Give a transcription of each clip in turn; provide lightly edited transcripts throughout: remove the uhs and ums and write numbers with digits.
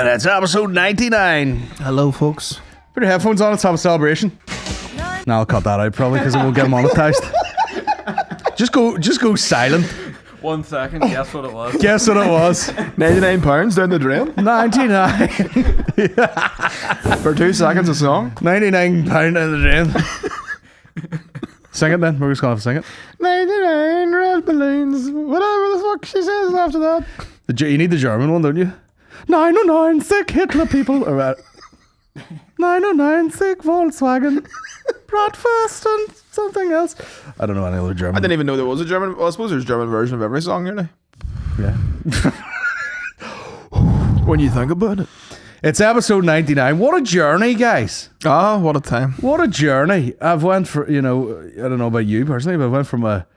gentlemen, it's episode 99. Hello, folks. Put your headphones on, let's have a celebration. No, I'll cut that out probably because it won't get monetized. Just go silent. 1 second, guess what it was. Guess what it was? £99 down the drain 99. for 2 seconds a song. £99 in the drain. Sing it then. We're just going to sing it. 99 red balloons. Whatever the fuck she says after that. You need the German one, don't you? 909 thick Hitler people. All right. 909 thick Volkswagen. Bratwurst and something else. I don't know any other German. I didn't even know there was a German. Well, I suppose there's a German version of every song, really. Yeah. When you think about it. It's episode 99. What a journey, guys. Ah, what a time. What a journey. I've went for, I don't know about you personally, but I went from a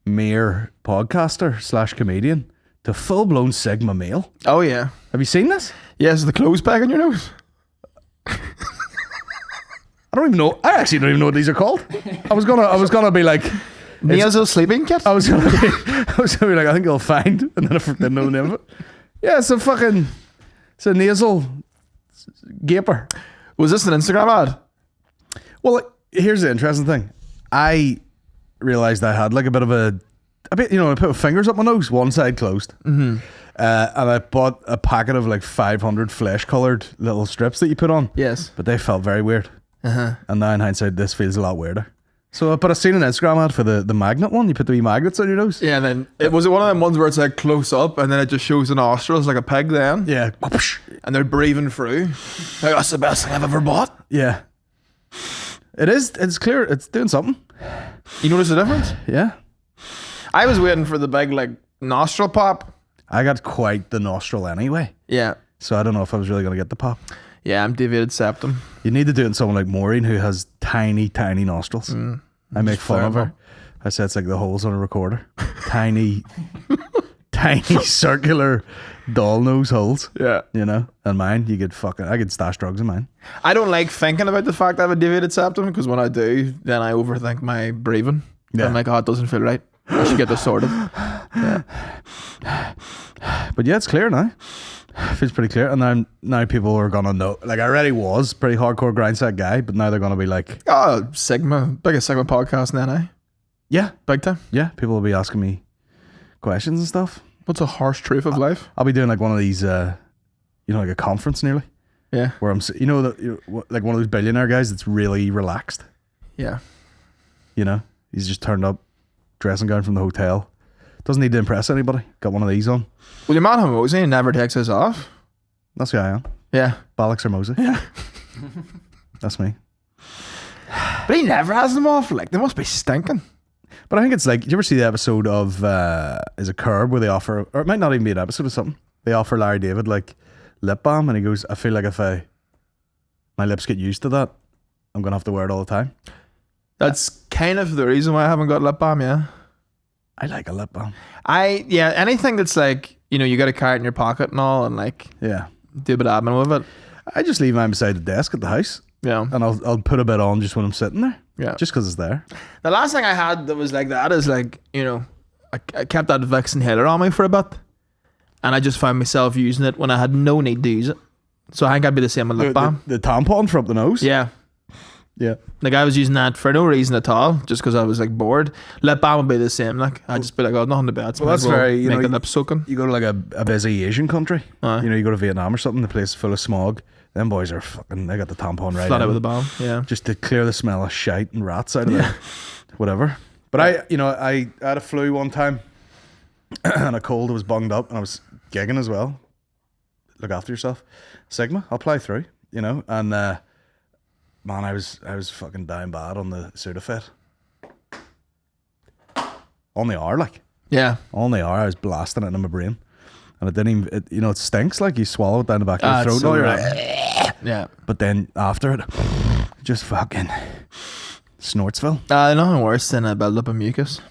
mere podcaster / comedian to full-blown Sigma male. Oh, yeah. Have you seen this? Yes, the clothes peg on your nose. I don't even know. I actually don't even know what these are called. I was gonna be like Nasal sleeping kit? I was gonna be like, I think you'll find, and then I didn't know the name of it. Yeah, it's a nasal gaper. Was this an Instagram ad? Well, here's the interesting thing. I realized I had like a bit, I put my fingers up my nose, one side closed. Mm-hmm. And I bought a packet of like 500 flesh-coloured little strips that you put on. Yes. But they felt very weird. Uh-huh. And now in hindsight, this feels a lot weirder. So, but I've seen an Instagram ad for the magnet one. You put the wee magnets on your nose. Yeah, and then it was one of them ones where it's like close up and then it just shows the nostrils like a pig then. Yeah. And they're breathing through. Like, that's the best thing I've ever bought. Yeah. It is. It's clear. It's doing something. You notice the difference? Yeah. I was waiting for the big like nostril pop. I got quite the nostril anyway. Yeah. So I don't know if I was really going to get the pop. Yeah, I'm deviated septum. You need to do it in someone like Maureen who has tiny, tiny nostrils. I make fun of her. I say it's like the holes on a recorder. Tiny, tiny circular doll nose holes. Yeah. And mine, I could stash drugs in mine. I don't like thinking about the fact I have a deviated septum because when I do, then I overthink my breathing. Yeah. I'm like, oh, it doesn't feel right. I should get this sorted. Yeah. But yeah, it's clear now. Feels pretty clear. And now people are going to know. Like I already was pretty hardcore GRINDSET guy, but now they're going to be like, oh, Sigma. Biggest Sigma podcast in NA. Yeah. Big time. Yeah. People will be asking me questions and stuff. What's a harsh truth of life? I'll be doing like one of these, like a conference nearly. Yeah. Where I'm, like one of those billionaire guys that's really relaxed. Yeah. He's just turned up, dressing gown from the hotel. Doesn't need to impress anybody. Got one of these on. Well, your man Mosey never takes us off. That's who I am. Yeah. Ballocks or Mosey. Yeah. That's me. But he never has them off. Like, they must be stinking. But I think it's like, did you ever see the episode of, is it Curb, where they offer, or it might not even be an episode of something, they offer Larry David like lip balm and he goes, I feel like if my lips get used to that, I'm going to have to wear it all the time. That's kind of the reason why I haven't got lip balm, yeah. I like a lip balm. Anything that's like, you got to carry it in your pocket and all and like, yeah, do a bit of admin with it. I just leave mine beside the desk at the house. Yeah. And I'll put a bit on just when I'm sitting there. Yeah. Just because it's there. The last thing I had that was like that is like, I kept that Vicks inhaler on me for a bit and I just found myself using it when I had no need to use it. So I think I'd be the same with lip balm. The tampon for up the nose? Yeah. Yeah. Like I was using that for no reason at all, just because I was like bored. Lip balm would be the same. Like I'd just be like, oh, nothing to bad. Well, that's very, make the lips soaking. You go to like a busy Asian country. You go to Vietnam or something, the place is full of smog. Them boys are fucking, they got the tampon right flat in. out with the balm, yeah. Just to clear the smell of shite and rats out of there. Whatever. But I had a flu one time and a cold, I was bunged up and I was gigging as well. Look after yourself. Sigma, I'll plow through, and man, I was fucking down bad on the Sudafed. On the hour, like. Yeah. On the hour, I was blasting it into my brain. And it didn't even, it stinks, like you swallow it down the back of your throat. So you're right. like, yeah. But then after it, just fucking snortsville. Nothing worse than a build-up of mucus.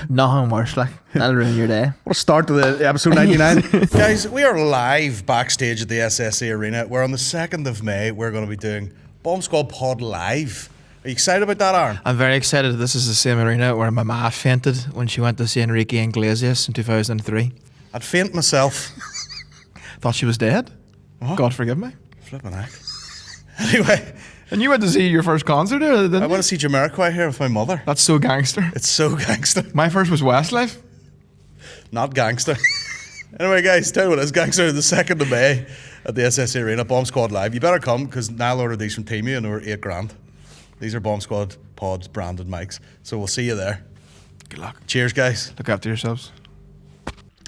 Nothing worse, like. That'll ruin your day. We'll start the episode 99. Guys, we are live backstage at the SSE Arena. We're on the 2nd of May. We're going to be doing Bomb Squad Pod Live. Are you excited about that, Aaron? I'm very excited. This is the same arena where my ma fainted when she went to see Enrique Iglesias in 2003. I'd faint myself. Thought she was dead. God forgive me. Flipping heck. Anyway, And you went to see your first concert there, didn't I you? went to see Jamiroquai here with my mother. That's so gangster. It's so gangster. My first was Westlife. Not gangster. Anyway, guys, tell you what, it's gangster the 2nd of May at the SSA Arena, Bomb Squad Live. You better come because Niall ordered these from Timmy and they were $8,000. These are Bomb Squad Pods branded mics. So we'll see you there. Good luck. Cheers, guys. Look after yourselves.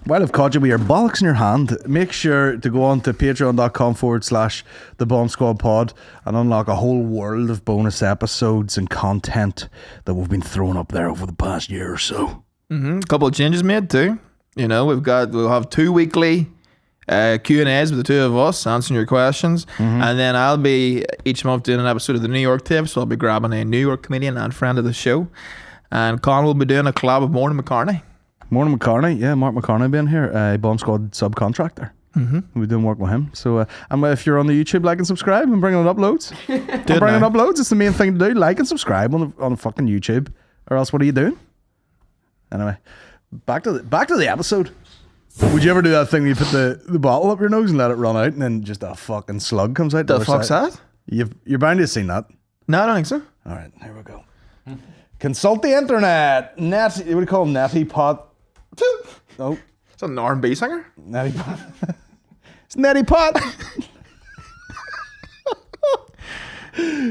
While I've caught you with your bollocks in your hand, make sure to go on to patreon.com/the Bomb Squad Pod and unlock a whole world of bonus episodes and content that we've been throwing up there over the past year or so. A couple of changes made too. You know, we'll have 2 weekly Q&As with the two of us answering your questions, and then I'll be each month doing an episode of the New York tape, so I'll be grabbing a New York comedian and friend of the show, and Colin will be doing a collab with Morning McCartney. Morning McCartney, yeah, Mark McCartney being here, a Bomb Squad subcontractor. We're doing work with him. So, and if you're on the YouTube, like and subscribe. I'm bringing it uploads. It's the main thing to do. Like and subscribe on fucking YouTube, or else what are you doing? Anyway, back to the episode. Would you ever do that thing where you put the bottle up your nose and let it run out, and then just a fucking slug comes out? The fuck's that? You're bound to have seen that. No, I don't think so. All right, here we go. Consult the internet. What do you call them? Netty pot. Oh, It's an R&B singer. Netty pot. It's Netty pot.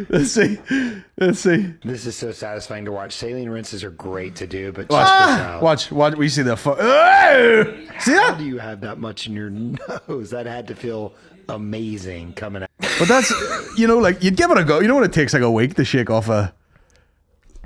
Let's see. This is so satisfying to watch. Saline rinses are great to do, but Watch. We see the see how that? do you have that much in your nose? That had to feel amazing coming out. But that's, like, you'd give it a go. You know what it takes like a week to shake off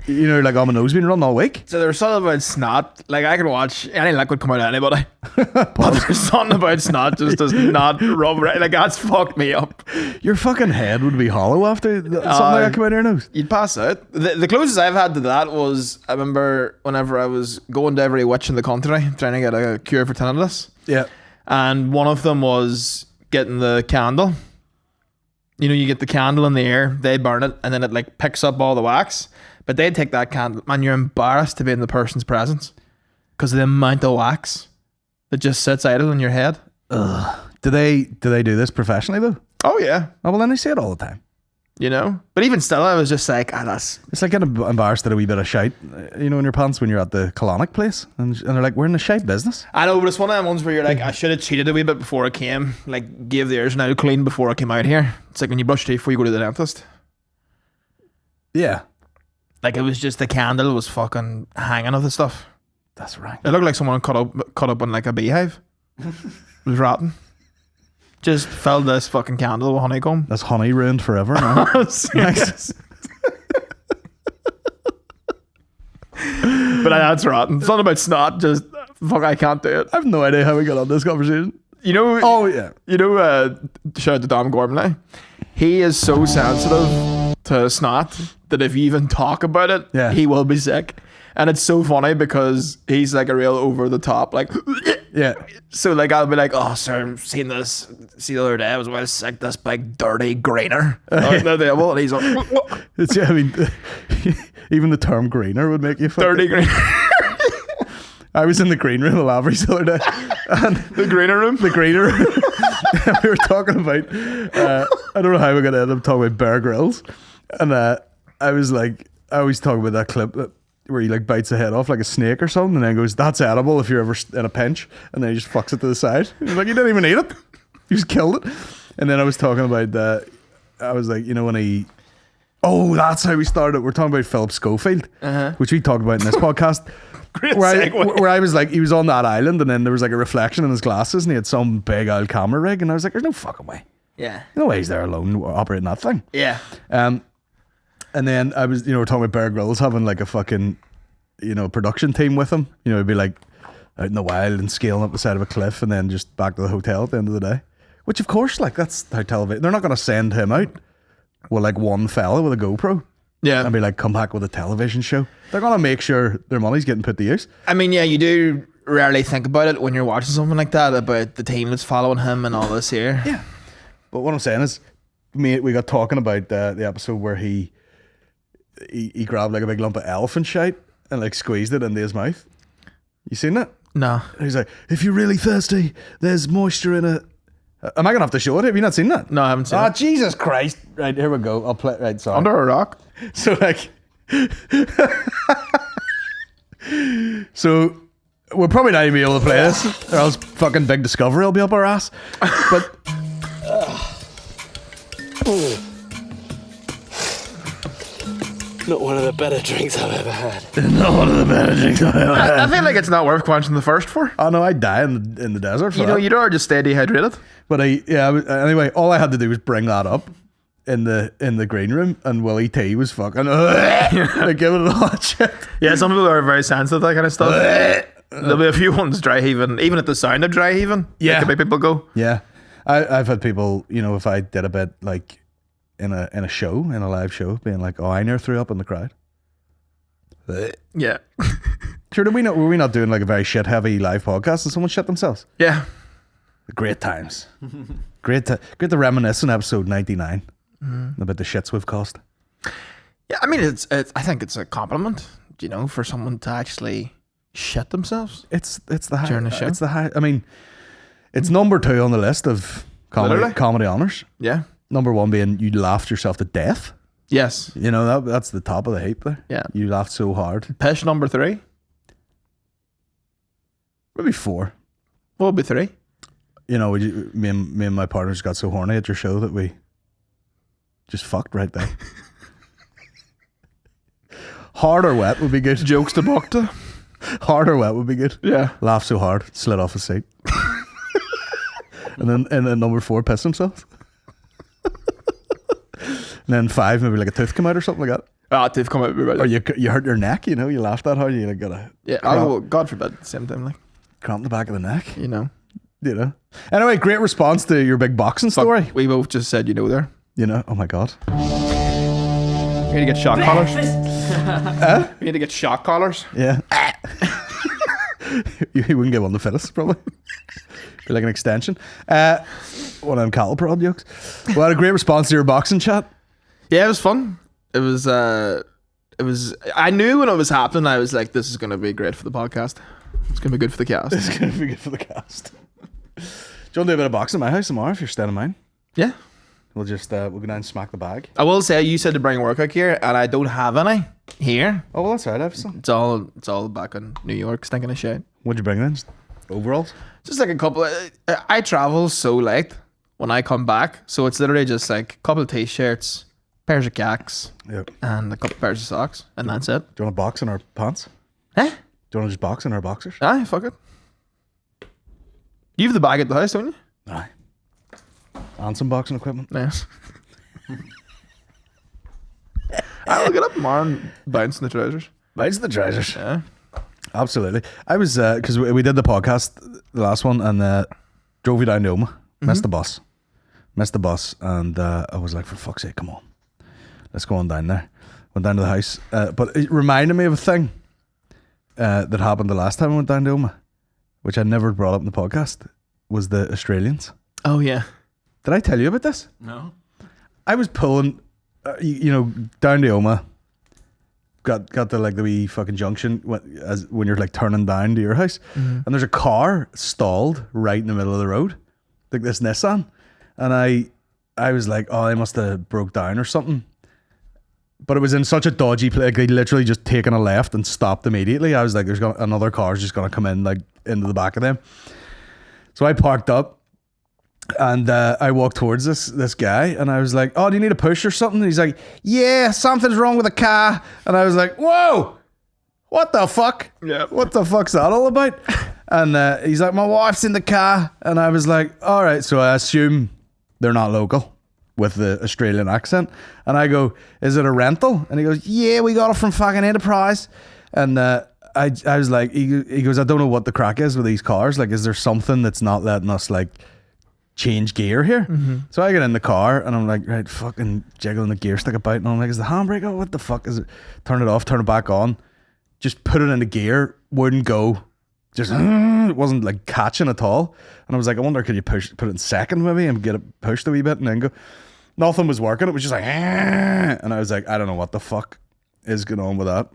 like on my nose being run all week. So there's something about snot. Like, I can watch any liquid come out of anybody. But there's something about snot just does not rub right. Like, that's fucked me up. Your fucking head would be hollow after something like that come out of your nose. You'd pass out. The closest I've had to that was, I remember whenever I was going to every witch in the country trying to get a cure for tinnitus. Yeah. And one of them was getting the candle. You get the candle in the air, they burn it, and then it like picks up all the wax. But they'd take that candle, man, you're embarrassed to be in the person's presence because of the amount of wax that just sits idle in your head. Ugh. Do they do this professionally though? Oh yeah. Oh, well, then they say it all the time. But even still, I was just like, that's... It's like getting embarrassed at a wee bit of shite, in your pants when you're at the colonic place. And they're like, we're in the shite business. I know, but it's one of them ones where you're like, I should have cheated a wee bit before I came. Like, gave the ears now clean before I came out here. It's like when you brush your teeth before you go to the dentist. Yeah. Like, it was just the candle was fucking hanging off the stuff. That's right. It looked like someone cut up in like a beehive. It was rotten. Just filled this fucking candle with honeycomb. That's honey ruined forever now. Nice. But that's rotten. It's not about snot, just fuck, I can't do it. I have no idea how we got on this conversation. Oh, yeah. Shout out to Dom Gormley. He is so sensitive to snot that if you even talk about it, he will be sick. And it's so funny because he's like a real over the top, like, yeah. So like I'll be like, oh sir, see the other day I was well sick, this big dirty grainer. And he's like, it's, I mean, even the term grainer would make you dirty grainer. I was in the green room of Lavery's the other day. And the greener room? The greener room. We were talking about, I don't know how we're going to end up talking about Bear Grylls. And I was like, I always talk about that clip where he like bites the head off like a snake or something and then goes, that's edible if you're ever in a pinch. And then he just fucks it to the side. He's like, you didn't even eat it. You just killed it. And then I was talking about, I was like, when he... Oh, that's how we started. We're talking about Philip Schofield, which we talked about in this podcast. Great where I was like, he was on that island and then there was like a reflection in his glasses and he had some big old camera rig and I was like, there's no fucking way. Yeah. No way he's there alone operating that thing. Yeah. And then I was, we're talking about Bear Grylls having like a fucking, production team with him. It'd be like out in the wild and scaling up the side of a cliff and then just back to the hotel at the end of the day. Which of course, like that's how television, they're not going to send him out with like one fella with a GoPro. Yeah. And be like, come back with a television show. They're going to make sure their money's getting put to use. I mean, yeah, you do rarely think about it when you're watching something like that, about the team that's following him and all this here. Yeah. But what I'm saying is, we got talking about the episode where he grabbed like a big lump of elephant shite and like squeezed it into his mouth. You seen that? No. And he's like, if you're really thirsty, there's moisture in it. Am I gonna have to show it? Have you not seen that? No, I haven't seen Ah, it. Jesus Christ! Right, here we go. I'll play. Right, sorry. Under a rock. So like, so we'll probably not even be able to play this, or else fucking Big Discovery will be up our ass. But Not one of the better drinks I've ever had. not one of the better drinks I've ever had. I feel like it's not worth quenching the first for. Oh no, I'd die in the desert. For You know, that. you'd rather just stay dehydrated. But anyway, all I had to do was bring that up in the green room, and Willie T was fucking like giving it all that shit. Yeah, some people are very sensitive to that kind of stuff. There'll be a few ones dry heaving, even at the sound of dry heaving. Yeah. It could make people go. Yeah, I've had people, you know, if I did a bit like in a show, in a live show, being like, "Oh, I near threw up in the crowd." Yeah. Sure, were we not doing like a very shit heavy live podcast and someone shit themselves? Yeah. Great times. Great to reminisce on episode 99 about the shits we've caused. Yeah, I mean, it's. I think it's a compliment, you know, for someone to actually shit themselves. It's the high. During the show? It's the high. I mean, it's number 2 on the list of Literally? comedy honors. Yeah. Number 1 being you laughed yourself to death. Yes. You know, that's the top of the heap there. Yeah. You laughed so hard. Pish number 3. Maybe 4. What would be 3? You know, me and my partners got so horny at your show that we just fucked right there. Hard or wet would be good. Jokes to Bokta. Hard or wet would be good. Yeah. Laugh so hard, slid off a seat. and then number 4, piss themselves. And then 5, maybe like a tooth come out or something like that. Ah, they've come out. Or you hurt your neck, you know, you laughed that hard, you like got a Yeah. cramp, Oh, God forbid. At the same time, like, cramp in the back of the neck, you know. you know. Anyway, great response to your big boxing story. We both just said, you know, there. You know, oh my God. We need to get shock collars. We need to get shock collars. Yeah. you wouldn't get one the fittest, probably. Be like an extension. One of them cattle prod jokes. Well, I had a great response to your boxing chat. Yeah, it was fun. It was. I knew when it was happening. I was like, "This is going to be great for the podcast. It's going to be good for the cast." It's going to be good for the cast. Do you want to do a bit of boxing at my house tomorrow if you're staying in mine? Yeah. We'll just we'll go down and smack the bag. I will say you said to bring workout gear, and I don't have any here. Oh well, that's right. I have some. It's all back in New York, stinking of shit. What'd you bring then? Just overalls? Just like a couple. I travel so late when I come back, so it's literally just like a couple of t-shirts, pairs of khakis, Yep. and a couple of pairs of socks, and that's it. Do you want to box in our pants? Eh? Do you want to just box in our boxers? Aye, fuck it. You have the bag at the house, don't you? Aye. And some boxing equipment. Nice. I'll get up tomorrow and bounce in the trousers. Mine's the treasures. Yeah. Absolutely. I was because we did the podcast, the last one, and drove you down to Oma. Missed the bus, and I was like, for fuck's sake, come on, let's go on down there. Went down to the house, but it reminded me of a thing that happened the last time I went down to Oma, which I never brought up in the podcast. Was the Australians? Oh yeah. Did I tell you about this? No. I was pulling, you know, down to Oma. Got to like the wee fucking junction when you're like turning down to your house, and there's a car stalled right in the middle of the road, like this Nissan, and I was like, oh, they must have broke down or something. But it was in such a dodgy place, like they literally just taken a left and stopped immediately. I was like, another car's just gonna come in like into the back of them. So I parked up. And I walked towards this guy, and I was like, oh, do you need a push or something? And he's like, yeah, something's wrong with the car. And I was like, whoa, what the fuck? Yeah. What the fuck's that all about? And he's like, my wife's in the car. And I was like, all right. So I assume they're not local with the Australian accent. And I go, is it a rental? And he goes, yeah, we got it from fucking Enterprise. And I was like, he goes, I don't know what the crack is with these cars. Like, is there something that's not letting us like change gear here? So I get in the car and I'm like, right, fucking jiggling the gear stick about, and I'm like, is the handbrake on? What the fuck is it? Turn it off, turn it back on, just put it into gear, wouldn't go, just it wasn't like catching at all. And I was like, I wonder, could you put it in second maybe and get it pushed a wee bit and then go? Nothing was working. It was just like, and I was like, I don't know what the fuck is going on with that.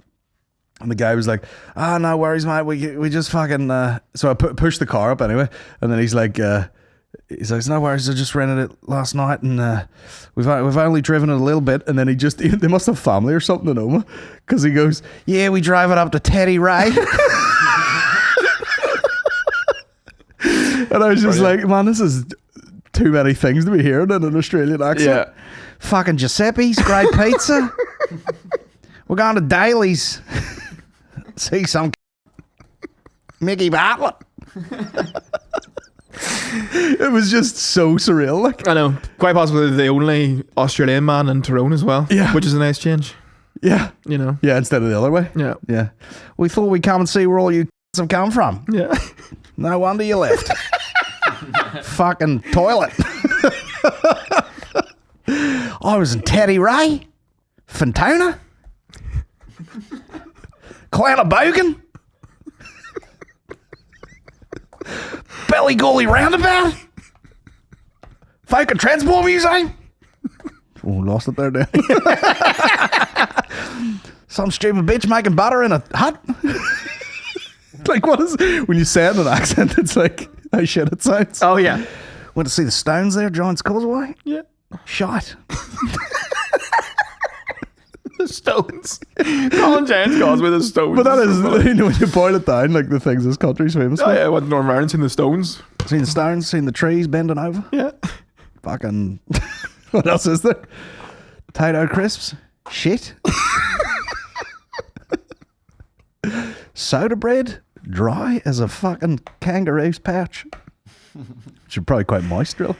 And the guy was like, no worries, mate, we just fucking so I pushed the car up anyway, and then he's like, He's like, no worries, I just rented it last night and we've only driven it a little bit. And then they must have family or something in Oma, because he goes, yeah, we drive it up to Teddy Ray. And I was just like, man, this is too many things to be hearing in an Australian accent. Yeah. Fucking Giuseppe's, great pizza. We're going to Daly's. See some Mickey Bartlett. It was just so surreal. Like. I know. Quite possibly the only Australian man in Tyrone as well. Yeah. Which is a nice change. Yeah. You know. Yeah, instead of the other way. Yeah. Yeah. We thought we'd come and see where all you have come from. Yeah. No wonder you left. Fucking toilet. I was in Teddy Ray, Fintona, Clannabogan, Ballygully Roundabout, Folk and Transport Museum. Oh, lost it there, Dan. Some stupid bitch making butter in a hut. Like, what is, when you say it in an accent, it's like, oh shit, it sounds. Oh, yeah. Went to see the Stones there, Giant's Causeway. Yeah. Shite. The Stones. Colin Giants calls with the Stones. But that is, you know, when you boil it down, like the things this country's famous Oh, for. yeah, I went to Northern Ireland, seen the Stones. Seen the Stones, seen the trees bending over. Yeah. Fucking, what else is there? Potato crisps. Shit. Soda bread. Dry as a fucking kangaroo's pouch. Should probably quite moist, really.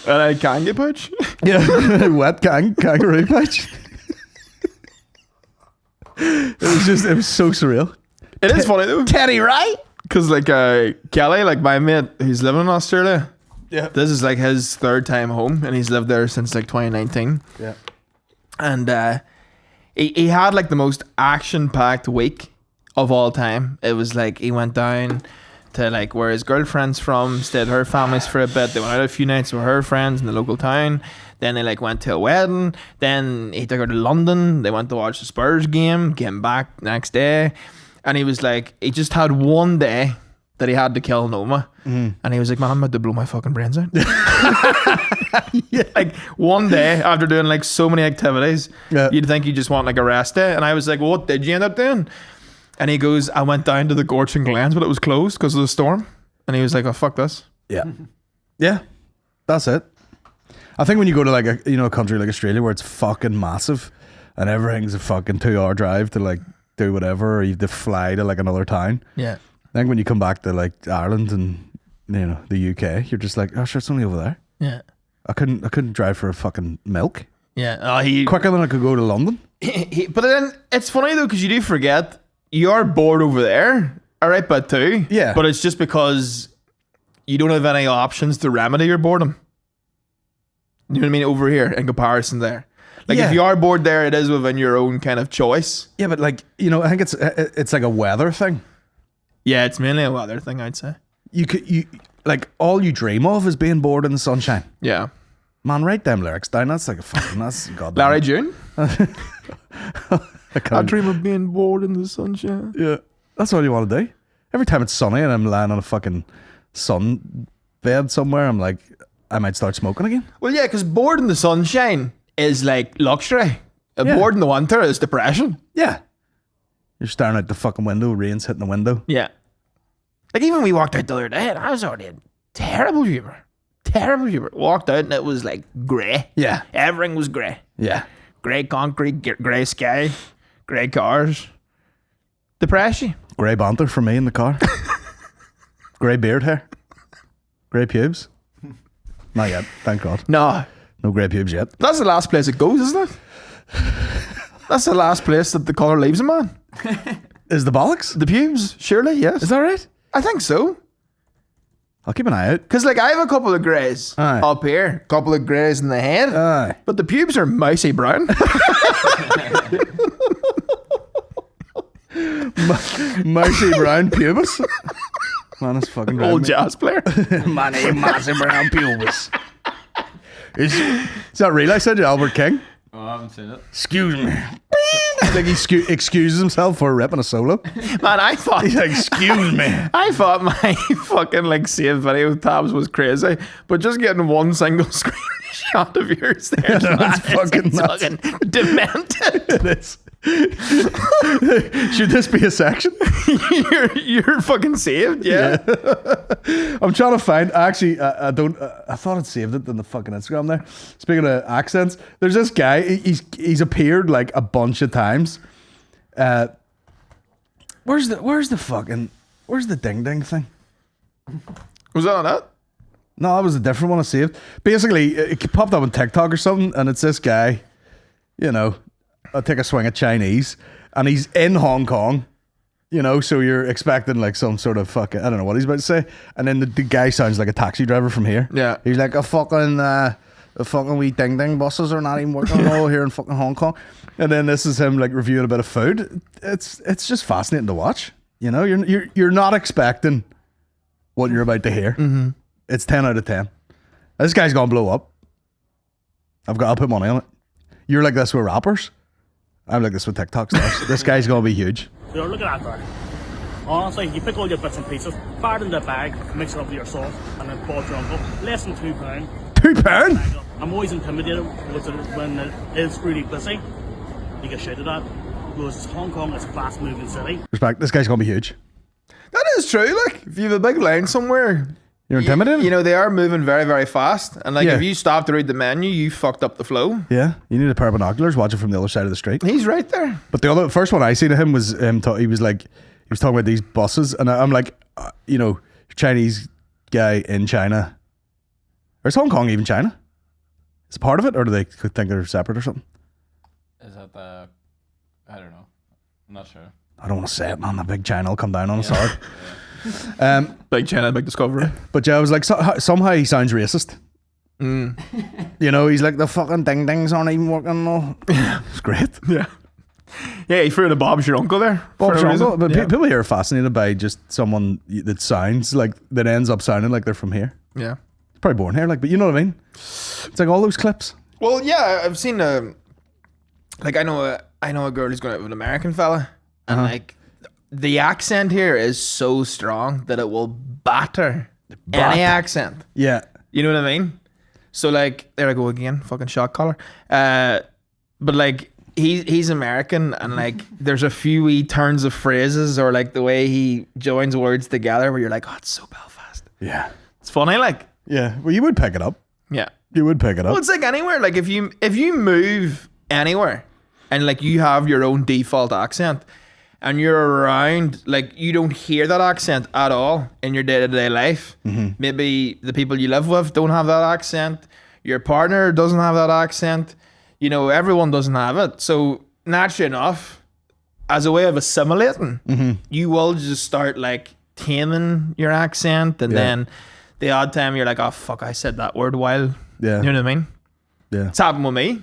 And I can get pouch. Yeah, wet kangaroo pouch. It was so surreal. It is funny though. Teddy Ray? Because like Kelly, like my mate who's living in Australia. Yeah. This is like his third time home and he's lived there since like 2019. Yeah. And he had like the most action-packed week of all time. It was like he went down to like where his girlfriend's from, stayed at her family's for a bit. They went out a few nights with her friends in the local town. Then they like went to a wedding. Then he took her to London. They went to watch the Spurs game. Came back next day, and he was like, he just had one day that he had to kill Noma, and he was like, man, I'm about to blow my fucking brains out. Yeah. Like one day after doing like so many activities, Yeah. you'd think you just want like a rest day. And I was like, well, what did you end up doing? And he goes, I went down to the Gorge and Glens, but it was closed because of the storm. And he was like, oh, fuck this. Yeah. Yeah. That's it. I think when you go to like a country like Australia where it's fucking massive and everything's a fucking 2-hour drive to like do whatever, or you have to fly to like another town. Yeah. I think when you come back to like Ireland and the UK, you're just like, oh sure, it's only over there. Yeah. I couldn't drive for a fucking milk. Yeah. Oh, Quicker than I could go to London. But then it's funny though, because you do forget you're bored over there. All right, but too. Yeah. But it's just because you don't have any options to remedy your boredom. You know what I mean? Over here in comparison there. Like Yeah. if you are bored there, it is within your own kind of choice. Yeah, but like, I think it's like a weather thing. Yeah, it's mainly a weather thing, I'd say. You like all you dream of is being bored in the sunshine. Yeah. Man, write them lyrics down. That's like a fucking, that's goddamn. Larry June? I I can't. dream of being bored in the sunshine. Yeah, that's all you want to do. Every time it's sunny and I'm lying on a fucking sun bed somewhere, I'm like, I might start smoking again. Well, yeah, because bored in the sunshine is like luxury. Yeah. Bored in the winter is depression. Yeah. You're staring out the fucking window, rain's hitting the window. Yeah. Like even we walked out the other day and I was already in terrible humor. Terrible humor. Walked out and it was like grey. Yeah. Everything was grey. Yeah. Grey concrete, grey sky, grey cars. Depression. Grey banter for me in the car. Grey beard hair. Grey pubes. Not yet, thank God. No. No grey pubes yet. That's the last place it goes, isn't it? That's the last place that the colour leaves a man. Is the bollocks? The pubes, surely, yes. Is that right? I think so. I'll keep an eye out. Because like I have a couple of greys Aye. up here, a couple of greys in the head, Aye. but the pubes are mousy brown. Mousy brown pubis. Man, that's fucking Old right. jazz player. My name Mousy brown pubis. Is that real? I said to Albert King. Oh, I haven't seen it. Excuse me. Like he excuses himself for ripping a solo. Man, I thought He's like, excuse me. I thought my fucking like save video tabs was crazy, but just getting one single screenshot of yours there, That's fucking nuts. fucking demented. It is. Should this be a section? you're fucking saved, yeah. I'm trying to find. Actually, I don't. I thought I'd saved it in the fucking Instagram there. Speaking of accents, there's this guy. He's appeared like a bunch of times. Where's the ding ding thing? Was that on that? No, that was a different one I saved. Basically, it popped up on TikTok or something, and it's this guy. You know, I'll take a swing at Chinese, and he's in Hong Kong. You know, so you're expecting like some sort of fucking, I don't know what he's about to say, and then the guy sounds like a taxi driver from here. Yeah, he's like the fucking wee ding ding buses are not even working at all here in fucking Hong Kong. And then this is him like reviewing a bit of food. It's just fascinating to watch. You know, you're not expecting what you're about to hear. Mm-hmm. It's 10 out of 10. This guy's gonna blow up. I'll put money on it. You're like this with rappers. I'm like this with TikTok stars. This guy's gonna be huge. So look at that there. Honestly, you pick all your bits and pieces, fire it in the bag, mix it up with your sauce, and then bought your uncle. Less than £2. £2? I'm always intimidated when it is really busy. You get shouted at. Because Hong Kong is a fast moving city. Respect, this guy's gonna be huge. that is true. Like, if you have a big line somewhere, You're intimidated? You know, they are moving very, very fast. And like, Yeah. if you stop to read the menu, you fucked up the flow. Yeah, you need a pair of binoculars, watch it from the other side of the street. He's right there. But the first one I seen of him was he was talking about these buses, and I'm like, you know, Chinese guy in China, or is Hong Kong even China? Is it part of it, or do they think they're separate or something? Is that the? I don't know. I'm not sure. I don't want to say it, man. The big China will come down on us hard. Big China, big discovery. But yeah, I was like, somehow he sounds racist. Mm. You know, he's like, the fucking ding dings aren't even working and all. It's great. Yeah. Yeah, he threw in a Bob's your uncle there. Bob's for your no uncle. reason. But Yeah. people here are fascinated by just someone that sounds like, that ends up sounding like they're from here. Yeah. Probably born here, like, but you know what I mean? It's like all those clips. Well, yeah, I've seen like I know a girl who's going out with an American fella, and like the accent here is so strong that it will batter any accent. Yeah. You know what I mean? So like, there I go again, fucking shot collar. But like, he's American, and like, there's a few wee turns of phrases or like the way he joins words together where you're like, oh, it's so Belfast. Yeah. It's funny, like. Yeah. Well, you would pick it up. Yeah. You would pick it up. Well, it's like anywhere. Like if you move anywhere and like you have your own default accent and you're around, like you don't hear that accent at all in your day-to-day life. Mm-hmm. Maybe the people you live with don't have that accent. Your partner doesn't have that accent. You know, everyone doesn't have it. So naturally enough, as a way of assimilating, you will just start like taming your accent, and then the odd time you're like, oh fuck, I said that word while. Yeah. You know what I mean? Yeah. It's happened with me.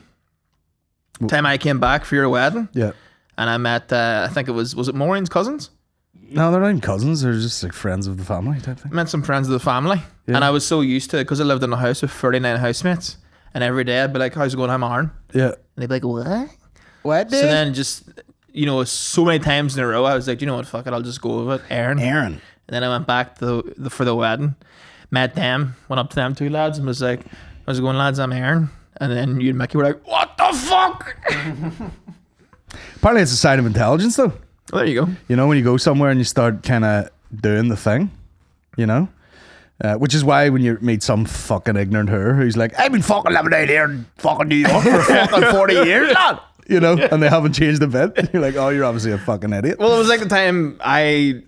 Time I came back for your wedding, Yeah. and I met, I think was it Maureen's cousins? No, they're not even cousins. They're just like friends of the family type thing. Met some friends of the family, Yeah. and I was so used to it because I lived in a house with 39 housemates, and every day I'd be like, how's it going? I'm Aaron. Yeah. And they'd be like, what? What, So then just, you know, so many times in a row, I was like, you know what, fuck it, I'll just go with it, Aaron. Aaron. And then I went back to for the wedding, met them, went up to them two lads and was like, how's it going, lads? I'm Aaron. And then you and Mickey were like, what the fuck? Apparently it's a sign of intelligence though. Well, there you go. You know, when you go somewhere and you start kind of doing the thing, you know? Which is why when you meet some fucking ignorant whore who's like, I've been fucking living out here in fucking New York for fucking 40 years, lad. You know, and they haven't changed a bit. You're like, oh, you're obviously a fucking idiot. Well, it was like the time I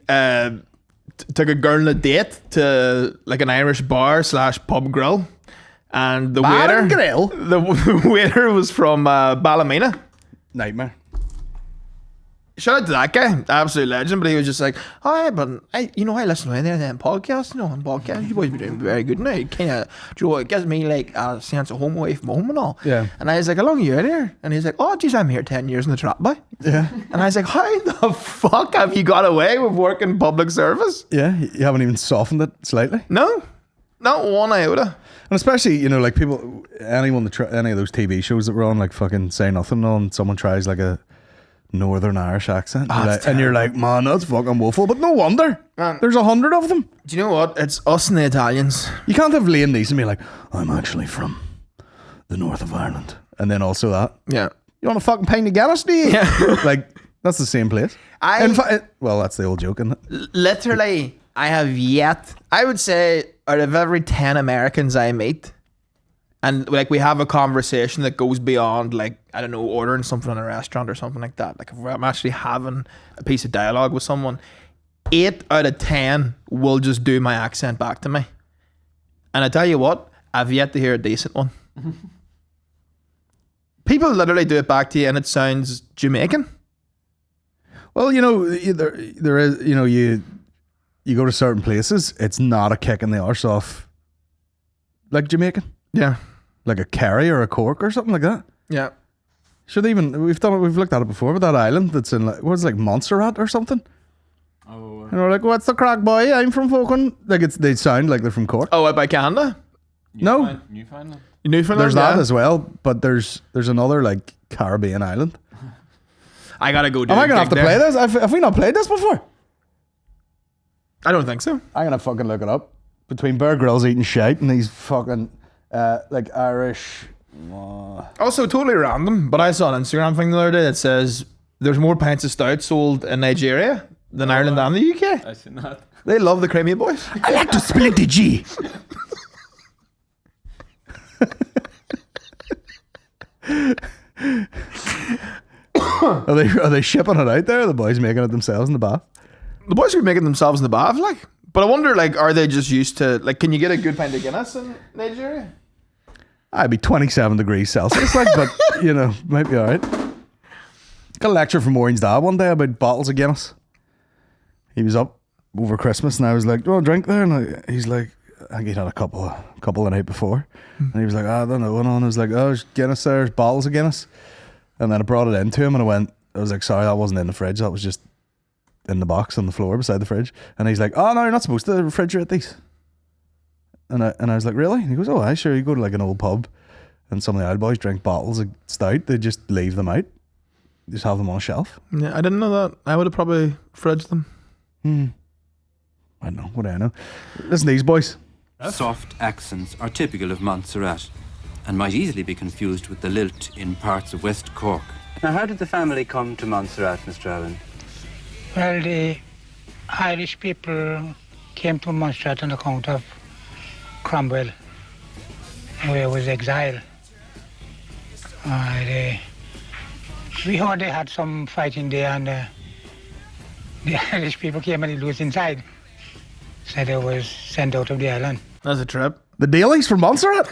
took a girl on a date to like an Irish bar / pub grill. And the Bar waiter, and grill? the waiter was from Ballymena. Nightmare. Shout out to that guy, absolute legend. But he was just like, "Oh, yeah, but I listen to them podcasts. You know, on podcasts, you boys be doing very good now. It kind of, you know, it gives me like a sense of home away from home and all." Yeah. And I was like, "How long are you out here?" And he's like, "Oh, geez, I'm here 10 years in the trap boy." Yeah. And I was like, "How the fuck have you got away with working public service?" Yeah. You haven't even softened it slightly. No, not one iota. And especially, you know, like people, any of those TV shows that were on, like fucking Say Nothing, and someone tries like a Northern Irish accent. Oh, it's And you're like, man, that's fucking woeful. But no wonder. Man. There's 100 of them. Do you know what? It's us and the Italians. You can't have Liam Neeson be like, I'm actually from the north of Ireland. And then also that. Yeah. You want a fucking pint of Guinness, do you? Yeah. Like, that's the same place. Well, that's the old joke, isn't it? Literally, I have yet, I would say, out of every 10 Americans I meet, and like we have a conversation that goes beyond, like, I don't know, ordering something in a restaurant or something like that. Like if I'm actually having a piece of dialogue with someone, 8 out of 10 will just do my accent back to me. And I tell you what, I've yet to hear a decent one. People literally do it back to you and it sounds Jamaican. Well, you know, there is, you know, you go to certain places, it's not a kick in the arse off like Jamaican. Yeah. Like a Kerry or a Cork or something like that. Yeah. Should even we've looked at it before, but that island that's in like what's like Montserrat or something. Oh, And we're like, what's the crack, boy? I'm from fucking like they sound like they're from Cork. Oh, out by Canada? No. Newfoundland. Newfoundland? There's that as well, but there's another like Caribbean island. I gotta go do Am I gonna a have to gig play there. this? Have we not played this before? I don't think so. I'm gonna fucking look it up. Between Bear Grylls eating shite and these fucking like Irish. Also, totally random, but I saw an Instagram thing the other day that says there's more pints of stout sold in Nigeria than Ireland and the UK. I seen that. They love the creamy boys. I like to split the G. Are they shipping it out there? Or the boys making it themselves in the bath? The boys are making themselves in the bath, like. But I wonder, like, are they just used to, like, can you get a good pint of Guinness in Nigeria? I'd be 27 degrees Celsius, like, but you know, might be all right. Got a lecture from Maureen's dad one day about bottles of Guinness. He was up over Christmas, and I was like, "Do you want a drink there?" And he's like, "I think he'd had a couple the night before," and he was like, "I don't know." And I was like, "Oh, there's Guinness there, there's bottles of Guinness," and then I brought it into him, and I was like, "Sorry, that wasn't in the fridge. That was just in the box on the floor beside the fridge." And he's like, "Oh no, you're not supposed to refrigerate these." And I was like, "Really?" And he goes, "Oh, I sure. You go to like an old pub, and some of the old boys drink bottles of stout. They just leave them out. Just have them on a shelf." Yeah, I didn't know that. I would have probably fridged them. I don't know. What do I know? Listen to these boys. Soft accents are typical of Montserrat and might easily be confused with the lilt in parts of West Cork. Now, how did the family come to Montserrat, Mr. Allen? Well, the Irish people came to Montserrat on account of Cromwell, where it was exile. We heard they had some fighting there, and the Irish people came and it was inside. So they was sent out of the island. That's a trip. The Dailies from Montserrat.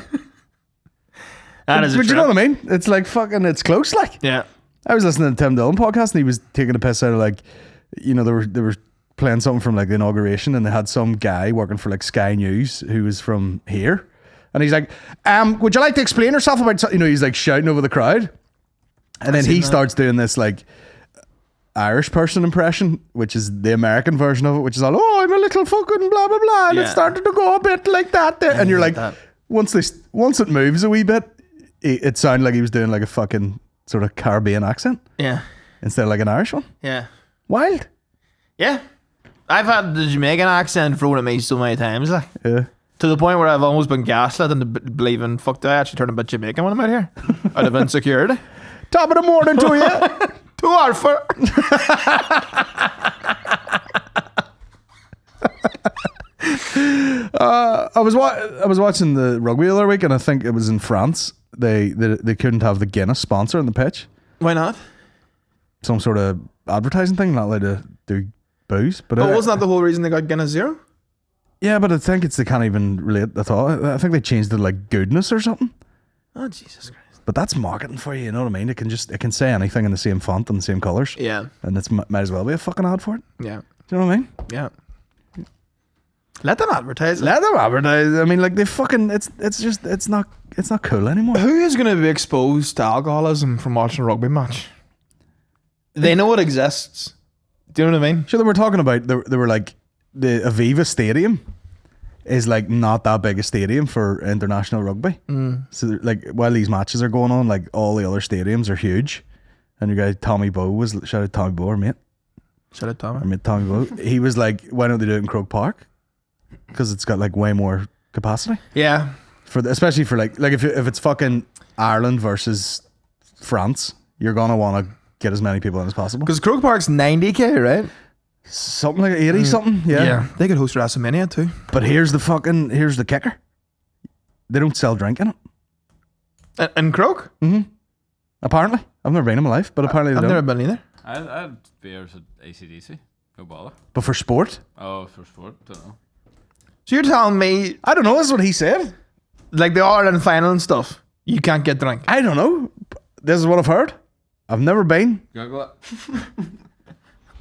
That is a But trip. you know what I mean? It's like fucking, it's close. Like, Yeah. I was listening to the Tim Dillon podcast, and he was taking a piss out of like, you know, they were playing something from like the inauguration, and they had some guy working for like Sky News who was from here, and he's like, "Would you like to explain yourself about?" You know, he's like shouting over the crowd, and then he starts doing this like Irish person impression, which is the American version of it, which is all, "Oh, I'm a little fucking blah blah blah," and it started to go a bit like that there, and you're like, once it moves a wee bit, it sounded like he was doing like a fucking sort of Caribbean accent. Yeah. Instead of like an Irish one. Yeah. Wild. Yeah. I've had the Jamaican accent thrown at me so many times, like. Yeah. To the point where I've almost been gaslit into believing, fuck, do I actually turn a bit Jamaican when I'm out here? Out of insecurity. Top of the morning to you. To Arthur. I was watching the rugby the other week, and I think it was in France. They couldn't have the Guinness sponsor on the pitch. Why not? Some sort of advertising thing, not allowed to do booze. But wasn't that the whole reason they got Guinness Zero? Yeah, but I think they can't even relate at all. I think they changed it to like goodness or something. Oh, Jesus Christ. But that's marketing for you, you know what I mean? It can say anything in the same font and the same colours. Yeah. And it's might as well be a fucking ad for it. Yeah. Do you know what I mean? Yeah. Let them advertise it. Let them advertise. I mean, like they fucking. It's not cool anymore. Who is going to be exposed to alcoholism from watching a rugby match? They know it exists. Do you know what I mean? Sure, they were talking about. They were like the Aviva Stadium is like not that big a stadium for international rugby. So like while these matches are going on, like all the other stadiums are huge, and your guy Tommy Bow was, shout out Tommy Bow, our mate. Shout out Tommy. Our mate Tommy Bow. He was like, why don't they do it in Croke Park? Because it's got like way more capacity. Yeah. Especially for like if it's fucking Ireland versus France, you're gonna want to get as many people in as possible. Because Croke Park's 90k, right? Something like 80 something. Yeah. They could host WrestleMania too. But here's the kicker. They don't sell drink in it. And Croke? Mm-hmm. Apparently. I've never been in my life, but apparently they I've don't. never been either. I had beers at ACDC. No bother. But for sport? Oh, for sport? Don't know. So you're telling me, I don't know, this is what he said. Like the All-Ireland final and stuff, you can't get drink? I don't know. This is what I've heard. I've never been. Google